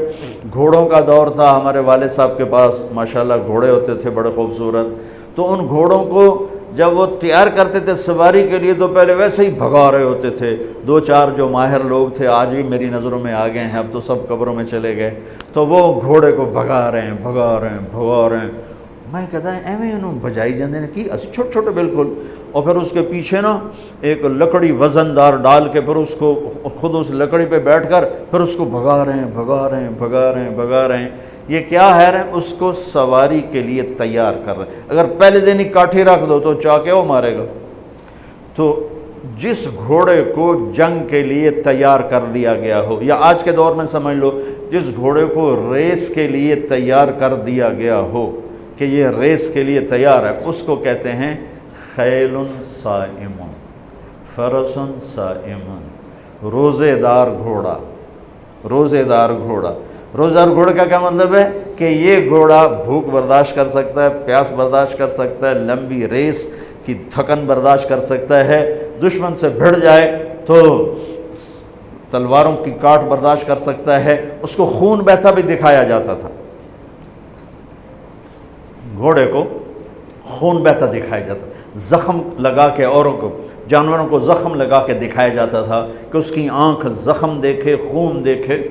گھوڑوں کا دور تھا، ہمارے والد صاحب کے پاس ماشاءاللہ گھوڑے ہوتے تھے بڑے خوبصورت، تو ان گھوڑوں کو جب وہ تیار کرتے تھے سواری کے لیے تو پہلے ویسے ہی بھگا رہے ہوتے تھے۔ دو چار جو ماہر لوگ تھے آج بھی میری نظروں میں آ گئے ہیں، اب تو سب قبروں میں چلے گئے، تو وہ گھوڑے کو بھگا رہے ہیں۔ میں کہتا ہے ایویں انہوں بجائی جاندے نے کی چھوٹے چھوٹے بالکل، اور پھر اس کے پیچھے نا ایک لکڑی وزن دار ڈال کے پھر اس کو خود اس لکڑی پہ بیٹھ کر پھر اس کو بھگا رہے ہیں۔ یہ کیا ہے رہے ہیں؟ اس کو سواری کے لیے تیار کر رہے ہیں۔ اگر پہلے دن ہی کاٹھی رکھ دو تو چاکے وہ مارے گا۔ تو جس گھوڑے کو جنگ کے لیے تیار کر دیا گیا ہو، یا آج کے دور میں سمجھ لو جس گھوڑے کو ریس کے لیے تیار کر دیا گیا ہو کہ یہ ریس کے لیے تیار ہے، اس کو کہتے ہیں خیل صائم، فرس صائم، روزے دار گھوڑا۔ روزے دار گھوڑے کا کیا مطلب ہے کہ یہ گھوڑا بھوک برداشت کر سکتا ہے، پیاس برداشت کر سکتا ہے، لمبی ریس کی تھکن برداشت کر سکتا ہے، دشمن سے بھڑ جائے تو تلواروں کی کاٹ برداشت کر سکتا ہے۔ اس کو خون بہتا بھی دکھایا جاتا تھا، گھوڑے کو خون بہتا دکھایا جاتا، زخم لگا کے اوروں کو، جانوروں کو زخم لگا کے دکھایا جاتا تھا کہ اس کی آنکھ زخم دیکھے، خون دیکھے۔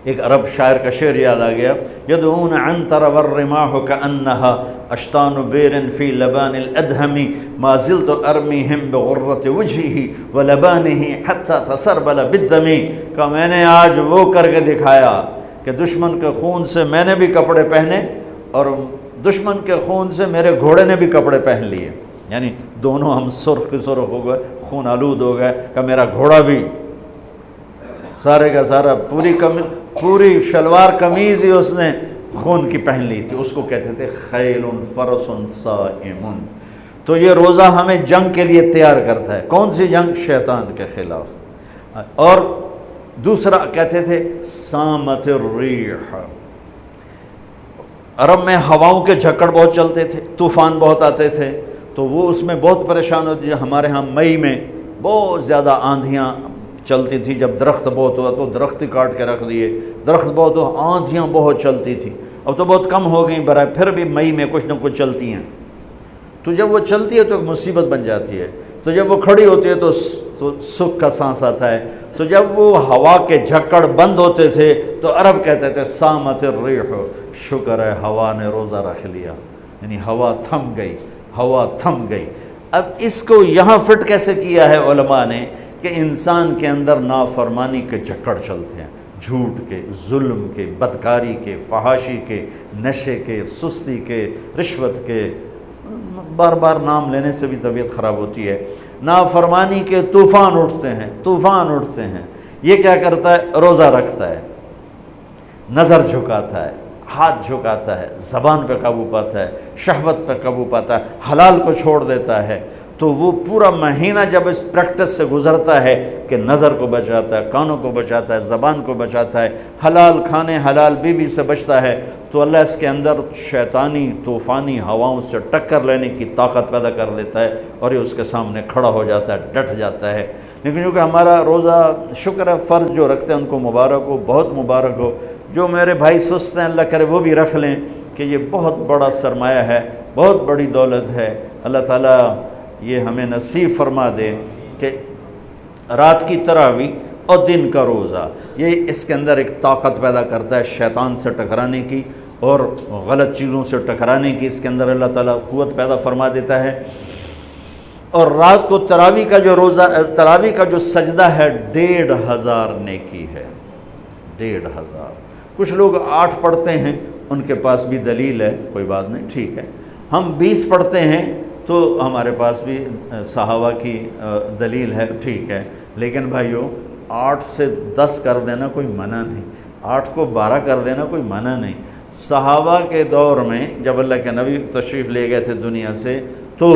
ایک عرب شاعر کا شعر یاد آ گیا، یدعون عنتر والرماح كأنها اشتان بیر فی لبان الادهم ما زلت ارمیہم بغرۃ وجهه ولبانه حتى تسربل بالدم، کہ میں نے آج وہ کر کے دکھایا کہ دشمن کے خون سے میں نے بھی کپڑے پہنے اور دشمن کے خون سے میرے گھوڑے نے بھی کپڑے پہن لیے، یعنی دونوں ہم سرخ ہو گئے، خون آلود ہو گئے، کہ میرا گھوڑا بھی سارے کا سارا پوری شلوار قمیض ہی اس نے خون کی پہن لی تھی۔ اس کو کہتے تھے خیل فرس صائم۔ تو یہ روزہ ہمیں جنگ کے لیے تیار کرتا ہے۔ کون سی جنگ؟ شیطان کے خلاف۔ اور دوسرا کہتے تھے سامت الریح، عرب میں ہواؤں کے جھکڑ بہت چلتے تھے، طوفان بہت آتے تھے، تو وہ اس میں بہت پریشان ہوتی ہے۔ ہمارے ہاں مئی میں بہت زیادہ آندھیاں چلتی تھی، جب درخت بہت ہوا تو درخت ہی کاٹ کے رکھ دیے، درخت بہت ہوا، آندھیاں بہت چلتی تھی، اب تو بہت کم ہو گئیں برائے، پھر بھی مئی میں کچھ نہ کچھ چلتی ہیں۔ تو جب وہ چلتی ہے تو ایک مصیبت بن جاتی ہے، تو جب وہ کھڑی ہوتی ہے تو سکھ کا سانس آتا ہے۔ تو جب وہ ہوا کے جھکڑ بند ہوتے تھے تو عرب کہتے تھے سامت الریح، شکر ہے ہوا نے روزہ رکھ لیا، یعنی ہوا تھم گئی۔ اب اس کو یہاں فٹ کیسے کیا ہے علماء نے کہ انسان کے اندر نافرمانی کے جھکڑ چلتے ہیں، جھوٹ کے، ظلم کے، بدکاری کے، فحاشی کے، نشے کے، سستی کے، رشوت کے، بار بار نام لینے سے بھی طبیعت خراب ہوتی ہے، نافرمانی کے طوفان اٹھتے ہیں۔ یہ کیا کرتا ہے؟ روزہ رکھتا ہے، نظر جھکاتا ہے، ہاتھ جھکاتا ہے، زبان پہ قابو پاتا ہے، شہوت پہ قابو پاتا ہے، حلال کو چھوڑ دیتا ہے۔ تو وہ پورا مہینہ جب اس پریکٹس سے گزرتا ہے کہ نظر کو بچاتا ہے، کانوں کو بچاتا ہے، زبان کو بچاتا ہے، حلال کھانے، حلال بیوی سے بچتا ہے، تو اللہ اس کے اندر شیطانی طوفانی ہواؤں سے ٹکر لینے کی طاقت پیدا کر دیتا ہے، اور یہ اس کے سامنے کھڑا ہو جاتا ہے، ڈٹ جاتا ہے۔ لیکن کیونکہ ہمارا روزہ شکر ہے فرض جو رکھتے ہیں ان کو مبارک ہو، بہت مبارک ہو۔ جو میرے بھائی سست ہیں اللہ کرے وہ بھی رکھ لیں کہ یہ بہت بڑا سرمایہ ہے، بہت بڑی دولت ہے۔ اللہ تعالیٰ یہ ہمیں نصیب فرما دے کہ رات کی تراویح اور دن کا روزہ، یہ اس کے اندر ایک طاقت پیدا کرتا ہے شیطان سے ٹکرانے کی اور غلط چیزوں سے ٹکرانے کی، اس کے اندر اللہ تعالیٰ قوت پیدا فرما دیتا ہے۔ اور رات کو تراویح کا جو سجدہ ہے 1500 نیکی ہے، 1500۔ کچھ لوگ 8 پڑھتے ہیں، ان کے پاس بھی دلیل ہے، کوئی بات نہیں، ٹھیک ہے۔ ہم 20 پڑھتے ہیں تو ہمارے پاس بھی صحابہ کی دلیل ہے، ٹھیک ہے، لیکن بھائیو 8 سے 10 کر دینا کوئی منع نہیں، 8 کو 12 کر دینا کوئی منع نہیں۔ صحابہ کے دور میں جب اللہ کے نبی تشریف لے گئے تھے دنیا سے، تو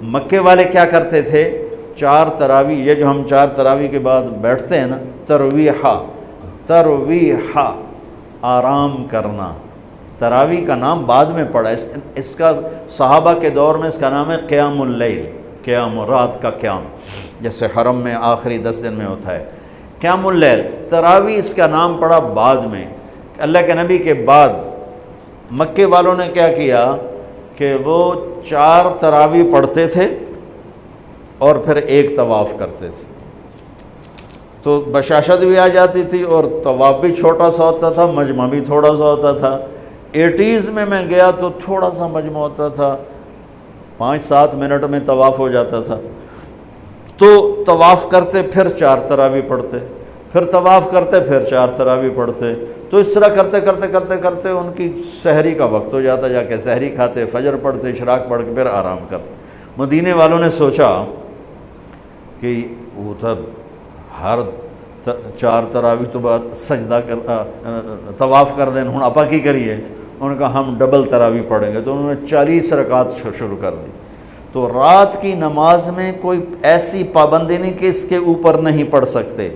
مکے والے کیا کرتے تھے؟ 4 تراویح، یہ جو ہم 4 تراویح کے بعد بیٹھتے ہیں نا، ترویحہ آرام کرنا، تراویح کا نام بعد میں پڑا، اس کا صحابہ کے دور میں اس کا نام ہے قیام اللیل، قیام رات کا قیام، جیسے حرم میں آخری 10 دن میں ہوتا ہے قیام اللیل۔ تراویح اس کا نام پڑا بعد میں۔ اللہ کے نبی کے بعد مکے والوں نے کیا کیا کہ وہ 4 تراویح پڑھتے تھے اور پھر ایک طواف کرتے تھے، تو بشاشت بھی آ جاتی تھی اور طواف بھی چھوٹا سا ہوتا تھا، مجمع بھی تھوڑا سا ہوتا تھا۔ 80s میں گیا تو تھوڑا سا مجمع ہوتا تھا، 5-7 منٹ میں طواف ہو جاتا تھا، تو طواف کرتے پھر 4 تراویح پڑھتے، پھر طواف کرتے پھر 4 تراویح پڑھتے، تو اس طرح کرتے کرتے کرتے کرتے ان کی سحری کا وقت ہو جاتا، جا کے سحری کھاتے، فجر پڑھتے، اشراق پڑھ کے پھر آرام کرتے۔ مدینے والوں نے سوچا کہ وہ تب ہر 4 تراویح تو بعد سجدہ طواف کر دیں، ہوں آپا کی کریے؟ انہوں نے کہا ہم ڈبل تراویح پڑھیں گے، تو انہوں نے 40 رکعت شروع کر دی۔ تو رات کی نماز میں کوئی ایسی پابندی نہیں کہ اس کے اوپر نہیں پڑھ سکتے۔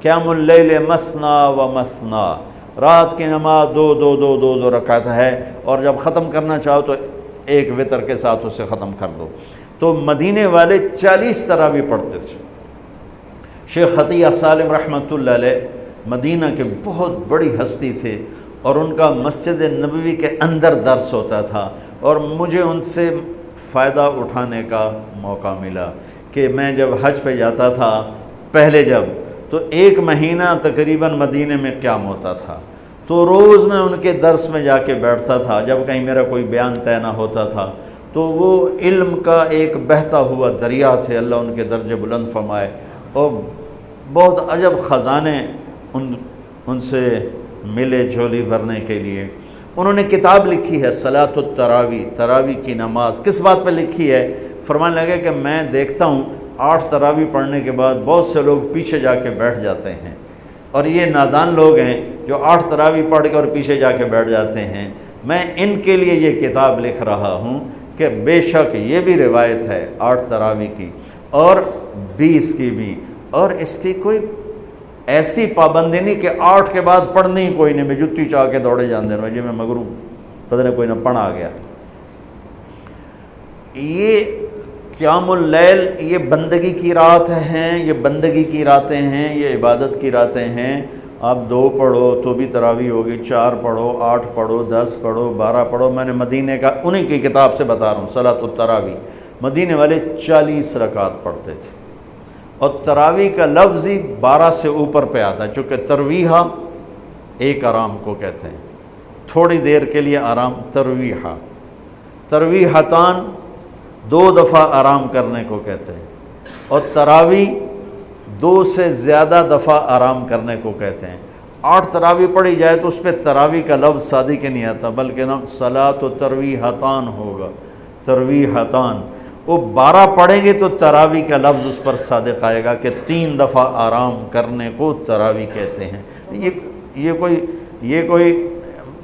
قیام اللیل مثنا و مثنا، رات کی نماز 2 رکعت ہے، اور جب ختم کرنا چاہو تو ایک وتر کے ساتھ اسے ختم کر دو۔ تو مدینے والے 40 تراویح پڑھتے تھے۔ شیخ عطیہ سالم رحمۃ اللہ علیہ مدینہ کے بہت بڑی ہستی تھے، اور ان کا مسجد نبوی کے اندر درس ہوتا تھا، اور مجھے ان سے فائدہ اٹھانے کا موقع ملا کہ میں جب حج پہ جاتا تھا پہلے تو 1 مہینہ تقریباً مدینے میں قیام ہوتا تھا، تو روز میں ان کے درس میں جا کے بیٹھتا تھا۔ جب کہیں میرا کوئی بیان طے نہ ہوتا تھا تو وہ علم کا ایک بہتا ہوا دریا تھے، اللہ ان کے درجے بلند فرمائے، اور بہت عجب خزانے ان سے ملے جھولی بھرنے کے لیے۔ انہوں نے کتاب لکھی ہے صلاۃ التراویح، تراویح کی نماز۔ کس بات پہ لکھی ہے؟ فرمانے لگے کہ میں دیکھتا ہوں 8 تراویح پڑھنے کے بعد بہت سے لوگ پیچھے جا کے بیٹھ جاتے ہیں، اور یہ نادان لوگ ہیں جو 8 تراویح پڑھ کے اور پیچھے جا کے بیٹھ جاتے ہیں۔ میں ان کے لیے یہ کتاب لکھ رہا ہوں کہ بے شک یہ بھی روایت ہے 8 تراویح کی اور 20 کی بھی، اور اس کی کوئی ایسی پابندی نہیں کہ 8 کے بعد پڑھنی ہی کوئی نہیں، میں جتی چاہ کے دوڑے جان دینا جی میں مغروب پتہ نہیں کوئی نہ پڑھ آ گیا۔ یہ قیام اللیل یہ بندگی کی رات ہیں، یہ بندگی کی راتیں ہیں، یہ عبادت کی راتیں ہیں۔ آپ 2 پڑھو تو بھی تراویح ہوگی، 4 پڑھو، 8 پڑھو، 10 پڑھو، 12 پڑھو۔ میں نے مدینے کا انہی کی کتاب سے بتا رہا ہوں صلاۃ التراویح، مدینے والے 40 رکعت پڑھتے تھے، اور تراویح کا لفظ ہی 12 سے اوپر پہ آتا ہے، چونکہ ترویحہ ایک آرام کو کہتے ہیں، تھوڑی دیر کے لیے آرام، ترویحہ، ترویحتان 2 دفعہ آرام کرنے کو کہتے ہیں، اور تراویح 2 سے زیادہ دفعہ آرام کرنے کو کہتے ہیں۔ 8 تراویح پڑھی جائے تو اس پہ تراویح کا لفظ سادی کے نہیں آتا، بلکہ نام صلاۃ و ترویحتان ہوگا، ترویحتان۔ وہ 12 پڑھیں گے تو تراویح کا لفظ اس پر صادق آئے گا کہ 3 دفعہ آرام کرنے کو تراویح کہتے ہیں۔ یہ کوئی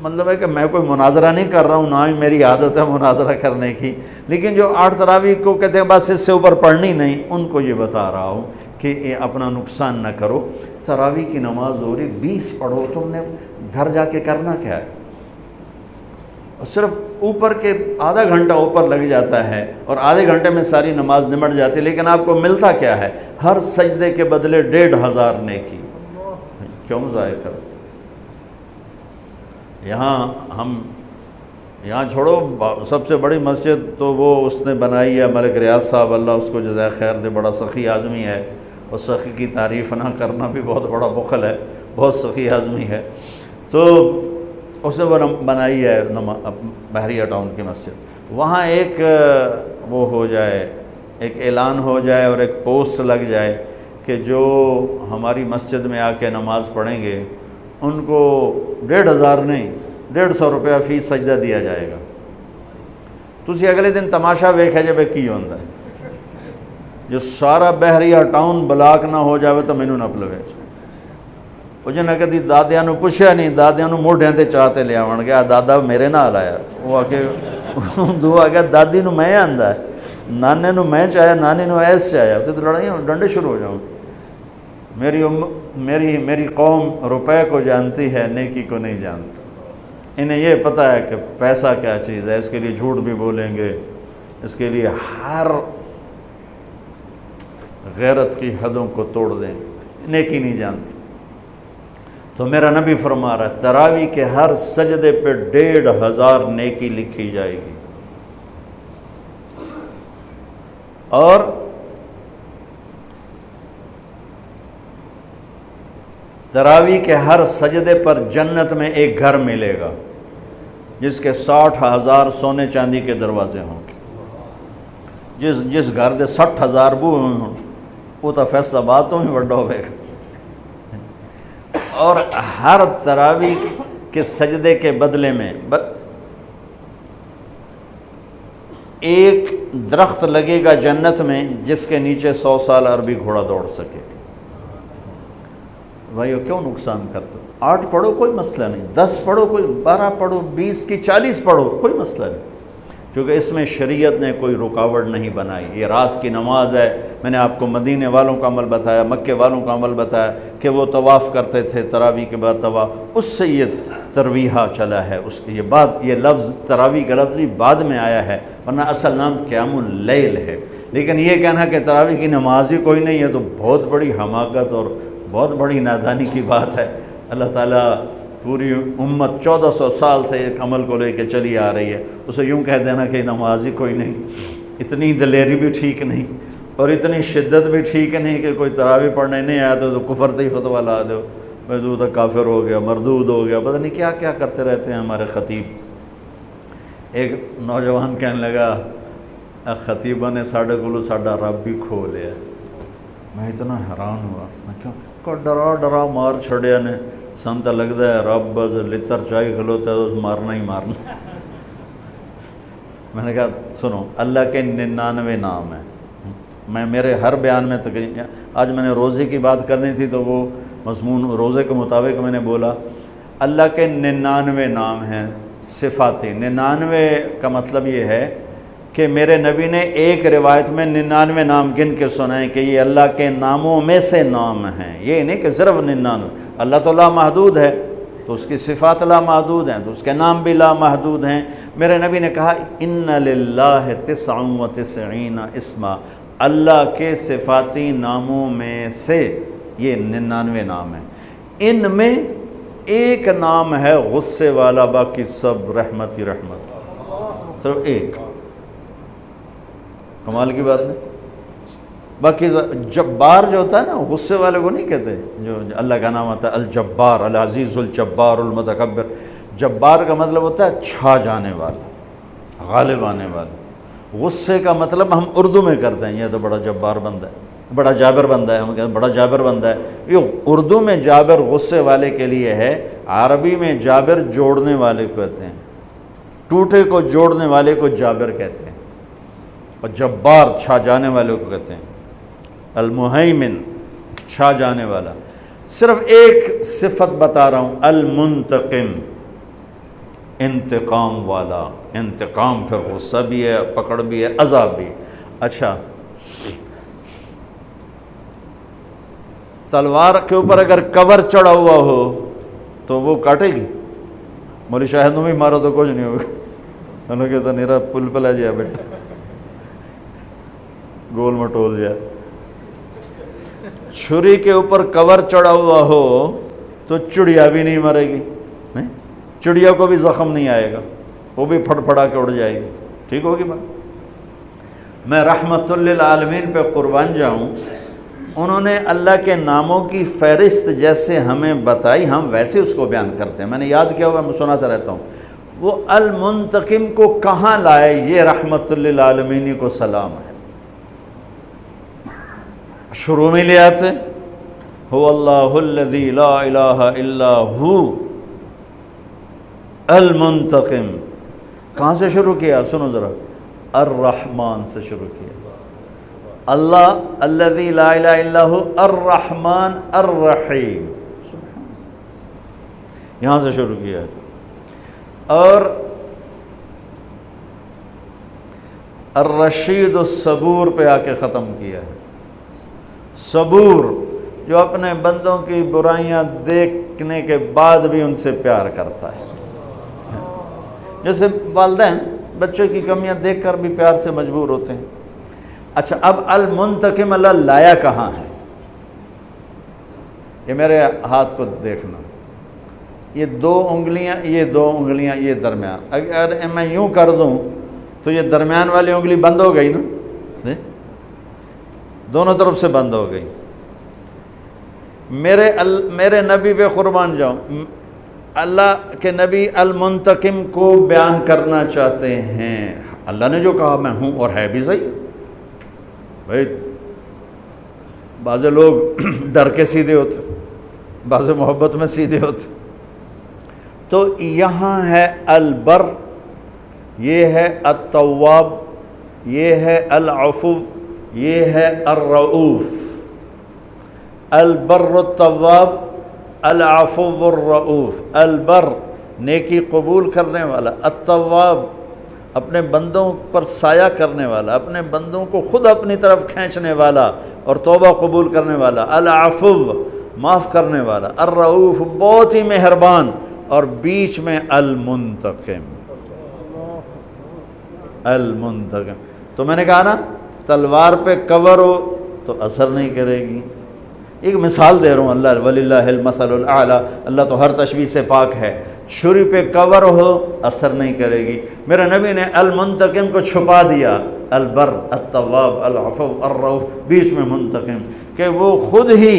مطلب ہے کہ میں کوئی مناظرہ نہیں کر رہا ہوں، نہ ہی میری عادت ہے مناظرہ کرنے کی، لیکن جو 8 تراویح کو کہتے ہیں بس اس سے اوپر پڑھنی نہیں، ان کو یہ بتا رہا ہوں کہ اپنا نقصان نہ کرو۔ تراویح کی نماز ہو رہی 20 پڑھو، تم نے گھر جا کے کرنا کیا ہے؟ صرف اوپر کے آدھا گھنٹہ اوپر لگ جاتا ہے اور آدھے گھنٹے میں ساری نماز نمٹ جاتی ہے، لیکن آپ کو ملتا کیا ہے؟ ہر سجدے کے بدلے 1500 نیکی۔ کیوں ضائع کرتے؟ یہاں چھوڑو، سب سے بڑی مسجد تو وہ اس نے بنائی ہے ملک ریاض صاحب، اللہ اس کو جزائے خیر دے، بڑا سخی آدمی ہے، اور سخی کی تعریف نہ کرنا بھی بہت بڑا بخل ہے، بہت سخی آدمی ہے۔ تو اس نے وہ بنائی ہے بحریہ ٹاؤن کی مسجد، وہاں ایک وہ ہو جائے، ایک اعلان ہو جائے اور ایک پوسٹ لگ جائے کہ جو ہماری مسجد میں آ کے نماز پڑھیں گے ان کو 1500 نہیں 150 روپیہ فی سجدہ دیا جائے گا. تسی اگلے دن تماشا ویکھیا جے بے کی ہوندا ہے. جو سارا بحریہ ٹاؤن بلاک نہ ہو جاوے تو مینوں نہ پلوے. وہ جنہیں کدی دادیاں نو پوچھیا نہیں, دادیاں نو موڈیاں تے چاہ تے لے آون گیا دادا میرے نال آیا. وہ آ کے دو آ گیا دادی نو میں آندا ہے, نانے نو میں چاہیا, نانی نو ایس چاہیا. تو لڑائیاں ڈنڈے شروع ہو جاؤں. میری قوم روپے کو جانتی ہے, نیکی کو نہیں جانتی. انہیں یہ پتہ ہے کہ پیسہ کیا چیز ہے, اس کے لیے جھوٹ بھی بولیں گے, اس کے لیے ہر غیرت کی حدوں کو توڑ دیں گے, نیکی نہیں جانتی. تو میرا نبی فرما رہا ہے تراویح کے ہر سجدے پہ 1500 نیکی لکھی جائے گی. اور تراویح کے ہر سجدے پر جنت میں ایک گھر ملے گا جس کے 60,000 سونے چاندی کے دروازے ہوں گے. جس گھر دے 60,000 بو ہوں وہ تو فیصلہ آباد تو ہی وڈا ہوئے گا. اور ہر تراویح کے سجدے کے بدلے میں ایک درخت لگے گا جنت میں جس کے نیچے 100 سال عربی گھوڑا دوڑ سکے. بھائیو کیوں نقصان کرتے؟ 8 پڑھو کوئی مسئلہ نہیں, 10 پڑھو کوئی, 12 پڑھو, 20 کی 40 پڑھو کوئی مسئلہ نہیں, کیونکہ اس میں شریعت نے کوئی رکاوٹ نہیں بنائی. یہ رات کی نماز ہے. میں نے آپ کو مدینے والوں کا عمل بتایا, مکے والوں کا عمل بتایا کہ وہ طواف کرتے تھے تراویح کے بعد طواف, اس سے یہ ترویحہ چلا ہے. اس کی یہ لفظ تراویح کا لفظ ہی بعد میں آیا ہے, ورنہ اصل نام قیام اللیل ہے. لیکن یہ کہنا کہ تراویح کی نماز ہی کوئی نہیں ہے تو بہت بڑی حماقت اور بہت بڑی نادانی کی بات ہے. اللہ تعالیٰ پوری امت 1400 سال سے ایک عمل کو لے کے چلی آ رہی ہے, اسے یوں کہہ دینا کہ نماز ہی کوئی نہیں, اتنی دلیری بھی ٹھیک نہیں اور اتنی شدت بھی ٹھیک نہیں کہ کوئی تراویح پڑھنے نہیں آیا تو کفر تے ہی فتویٰ لا دو, میں تو کافر ہو گیا, مردود ہو گیا, پتہ نہیں کیا کیا کرتے رہتے ہیں ہمارے خطیب. ایک نوجوان کہنے لگا خطیبہ نے ساڈے کولو ساڈا رب بھی کھو لیا. میں اتنا حیران ہوا, میں کیوں کو ڈرا مار چھڑیا نے, سن تو لگتا ہے رب بس لتر چاہی کھلوتا ہے تو مارنا ہی مارنا. میں نے کہا سنو, اللہ کے 99 نام ہیں. میں میرے ہر بیان میں تقریباً, آج میں نے روزے کی بات کرنی تھی تو وہ مضمون روزے کے مطابق میں نے بولا. اللہ کے 99 نام ہیں, صفاتی. 99 کا مطلب یہ ہے کہ میرے نبی نے ایک روایت میں 99 نام گن کے سنائے کہ یہ اللہ کے ناموں میں سے نام ہیں. یہ نہیں کہ صرف 99. اللہ تو لا محدود ہے تو اس کی صفات لا محدود ہیں, تو اس کے نام بھی لا محدود ہیں. میرے نبی نے کہا ان للہ 99 اسما, اللہ کے صفاتی ناموں میں سے یہ 99 نام ہیں. ان میں ایک نام ہے غصے والا, باقی سب رحمت ہی رحمت. صرف ایک, کمال کی بات نہیں. باقی جبار جو ہوتا ہے نا, غصے والے کو نہیں کہتے, جو اللہ کا نام ہوتا ہے الجبار, العزیز الجبار المتکبر. جبار کا مطلب ہوتا ہے چھا جانے والا, غالب آنے والا. غصے کا مطلب ہم اردو میں کرتے ہیں, یہ تو بڑا جبار بندہ ہے, بڑا جابر بندہ ہے, ہم کہتے ہیں بڑا جابر بندہ ہے. یہ اردو میں جابر غصے والے کے لیے ہے, عربی میں جابر جوڑنے والے کو کہتے ہیں, ٹوٹے کو جوڑنے والے کو جابر کہتے ہیں, اور جبار چھا جانے والے کو کہتے ہیں. المہیمن چھا جانے والا. صرف ایک صفت بتا رہا ہوں, المنتقم, انتقام والا. انتقام پھر غصہ بھی ہے, پکڑ بھی ہے, عذاب بھی ہے. اچھا, تلوار کے اوپر اگر کور چڑھا ہوا ہو تو وہ کاٹے گی؟ مولی شاہد بھی مارو تو کچھ نہیں ہوگا, انہوں کہتا نیرا پل پلا جائے بیٹا, گول مٹول جائے. چھری کے اوپر کور چڑھا ہوا ہو تو چڑیا بھی نہیں مرے گی, نہیں, چڑیا کو بھی زخم نہیں آئے گا, وہ بھی پھڑ پھڑا کے اڑ جائے گی. ٹھیک ہوگی بات. میں رحمت للعالمین پہ قربان جاؤں, انہوں نے اللہ کے ناموں کی فہرست جیسے ہمیں بتائی, ہم ویسے اس کو بیان کرتے ہیں. میں نے یاد کیا ہوا, میں سناتا رہتا ہوں. وہ المنتقم کو کہاں لائے؟ یہ رحمت للعالمین کو سلام ہے. شروع میں لے آتے هو اللہ الذی لا الہ الا ہو, المنتقم کہاں سے شروع کیا؟ سنو ذرا، الرحمن سے شروع کیا۔ اللہ الذی لا الہ الا ہو الرحمن الرحیم، یہاں سے شروع کیا ہے۔ اور الرشید الصبور پہ آ کے ختم کیا ہے۔ صبور، جو اپنے بندوں کی برائیاں دیکھنے کے بعد بھی ان سے پیار کرتا ہے۔ جیسے والدین بچے کی کمیاں دیکھ کر بھی پیار سے مجبور ہوتے ہیں۔ اچھا، اب المنتقم اللہ لایا کہاں ہے؟ یہ میرے ہاتھ کو دیکھنا، یہ دو انگلیاں یہ درمیان، اگر میں یوں کر دوں تو یہ درمیان والی انگلی بند ہو گئی نا، دونوں طرف سے بند ہو گئی۔ میرے نبی پہ قربان جاؤں، اللہ کے نبی المنتقم کو بیان کرنا چاہتے ہیں۔ اللہ نے جو کہا میں ہوں، اور ہے بھی صحیح۔ بھائی بعض لوگ ڈر کے سیدھے ہوتے، بعض محبت میں سیدھے ہوتے۔ تو یہاں ہے البر، یہ ہے التواب، یہ ہے العفو، یہ ہے الرؤوف۔ البر التواب، العفو الرؤوف۔ البر نیکی قبول کرنے والا، التواب اپنے بندوں پر سایہ کرنے والا، اپنے بندوں کو خود اپنی طرف کھینچنے والا اور توبہ قبول کرنے والا، العفو معاف کرنے والا، الرؤوف بہت ہی مہربان، اور بیچ میں المنتقم۔ المنتقم تو میں نے کہا نا، تلوار پہ کور ہو تو اثر نہیں کرے گی۔ ایک مثال دے رہا ہوں، اللہ وللہ المثل الاعلیٰ، اللہ تو ہر تشبیہ سے پاک ہے۔ چھری پہ کور ہو اثر نہیں کرے گی۔ میرے نبی نے المنتقم کو چھپا دیا، البر التواب العفو الرؤوف، بیچ میں منتقم، کہ وہ خود ہی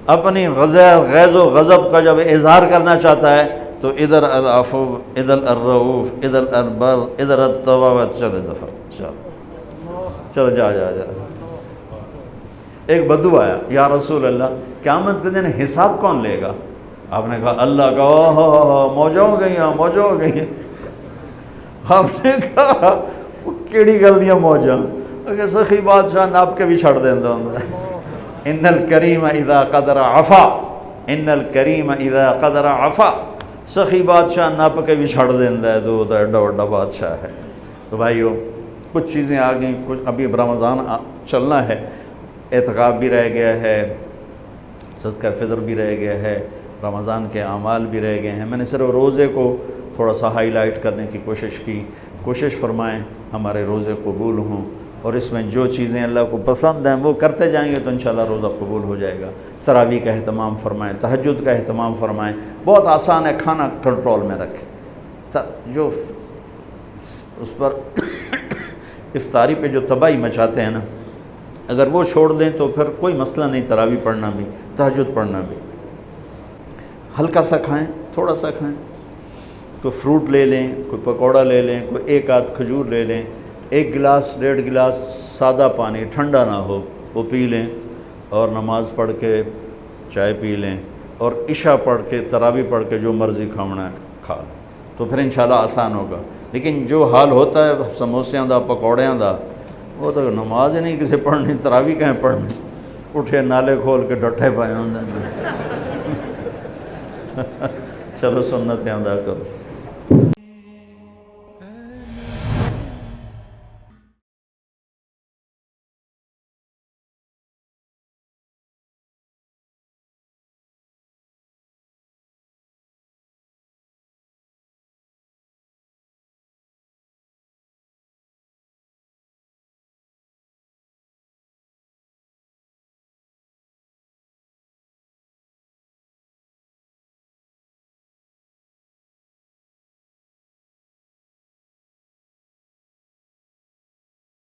اپنی غیظ و غضب کا جب اظہار کرنا چاہتا ہے تو ادھر العفو، ادھر الرؤوف، ادھر البر، ادھر التواب۔ چلو جا ایک بدو آیا، یا رسول اللہ قیامت کے دن حساب کون لے گا؟ آپ نے کہا اللہ کا، موجوں ہو گئی ہیں۔ آپ نے کہا کیڑی گل دیا موجاں؟ کہ سخی بادشاہ ناپ کے بھی چھڑ دیندہ ہوں۔ ان الکریم اذا قدر عفا، ان الکریم اذا قدر عفا، سخی بادشاہ ناپ کے بھی چھڑ دیندہ ہے، تو ایڈا وڈا بادشاہ ہے۔ تو بھائیو کچھ چیزیں آ گئیں، کچھ ابھی رمضان چلنا ہے، اعتکاف بھی رہ گیا ہے، صدقہ فطر بھی رہ گیا ہے، رمضان کے اعمال بھی رہ گئے ہیں۔ میں نے صرف روزے کو تھوڑا سا ہائی لائٹ کرنے کی کوشش کی۔ کوشش فرمائیں ہمارے روزے قبول ہوں، اور اس میں جو چیزیں اللہ کو پسند ہیں وہ کرتے جائیں گے تو انشاءاللہ روزہ قبول ہو جائے گا۔ تراویح کا اہتمام فرمائیں، تہجد کا اہتمام فرمائیں۔ بہت آسان ہے، کھانا کنٹرول میں رکھیں۔ جو اس پر افطاری پہ جو تباہی مچاتے ہیں نا، اگر وہ چھوڑ دیں تو پھر کوئی مسئلہ نہیں، تراویح پڑھنا بھی، تہجد پڑھنا بھی۔ ہلکا سا کھائیں، تھوڑا سا کھائیں، کوئی فروٹ لے لیں، کوئی پکوڑا لے لیں، کوئی ایک آدھ کھجور لے لیں، 1 گلاس 1.5 گلاس سادہ پانی ٹھنڈا نہ ہو وہ پی لیں، اور نماز پڑھ کے چائے پی لیں، اور عشاء پڑھ کے تراویح پڑھ کے جو مرضی کھانا ہے کھا لیں، تو پھر انشاءاللہ آسان ہوگا۔ لیکن جو حال ہوتا ہے سموسیاں دا پکوڑیاں دا، وہ تو نماز ہی نہیں کسی پڑھنی، تراویح کہیں پڑھنی، اٹھے نالے کھول کے ڈٹھے پائے ہوں۔ چلو سنتیں ادا کرو۔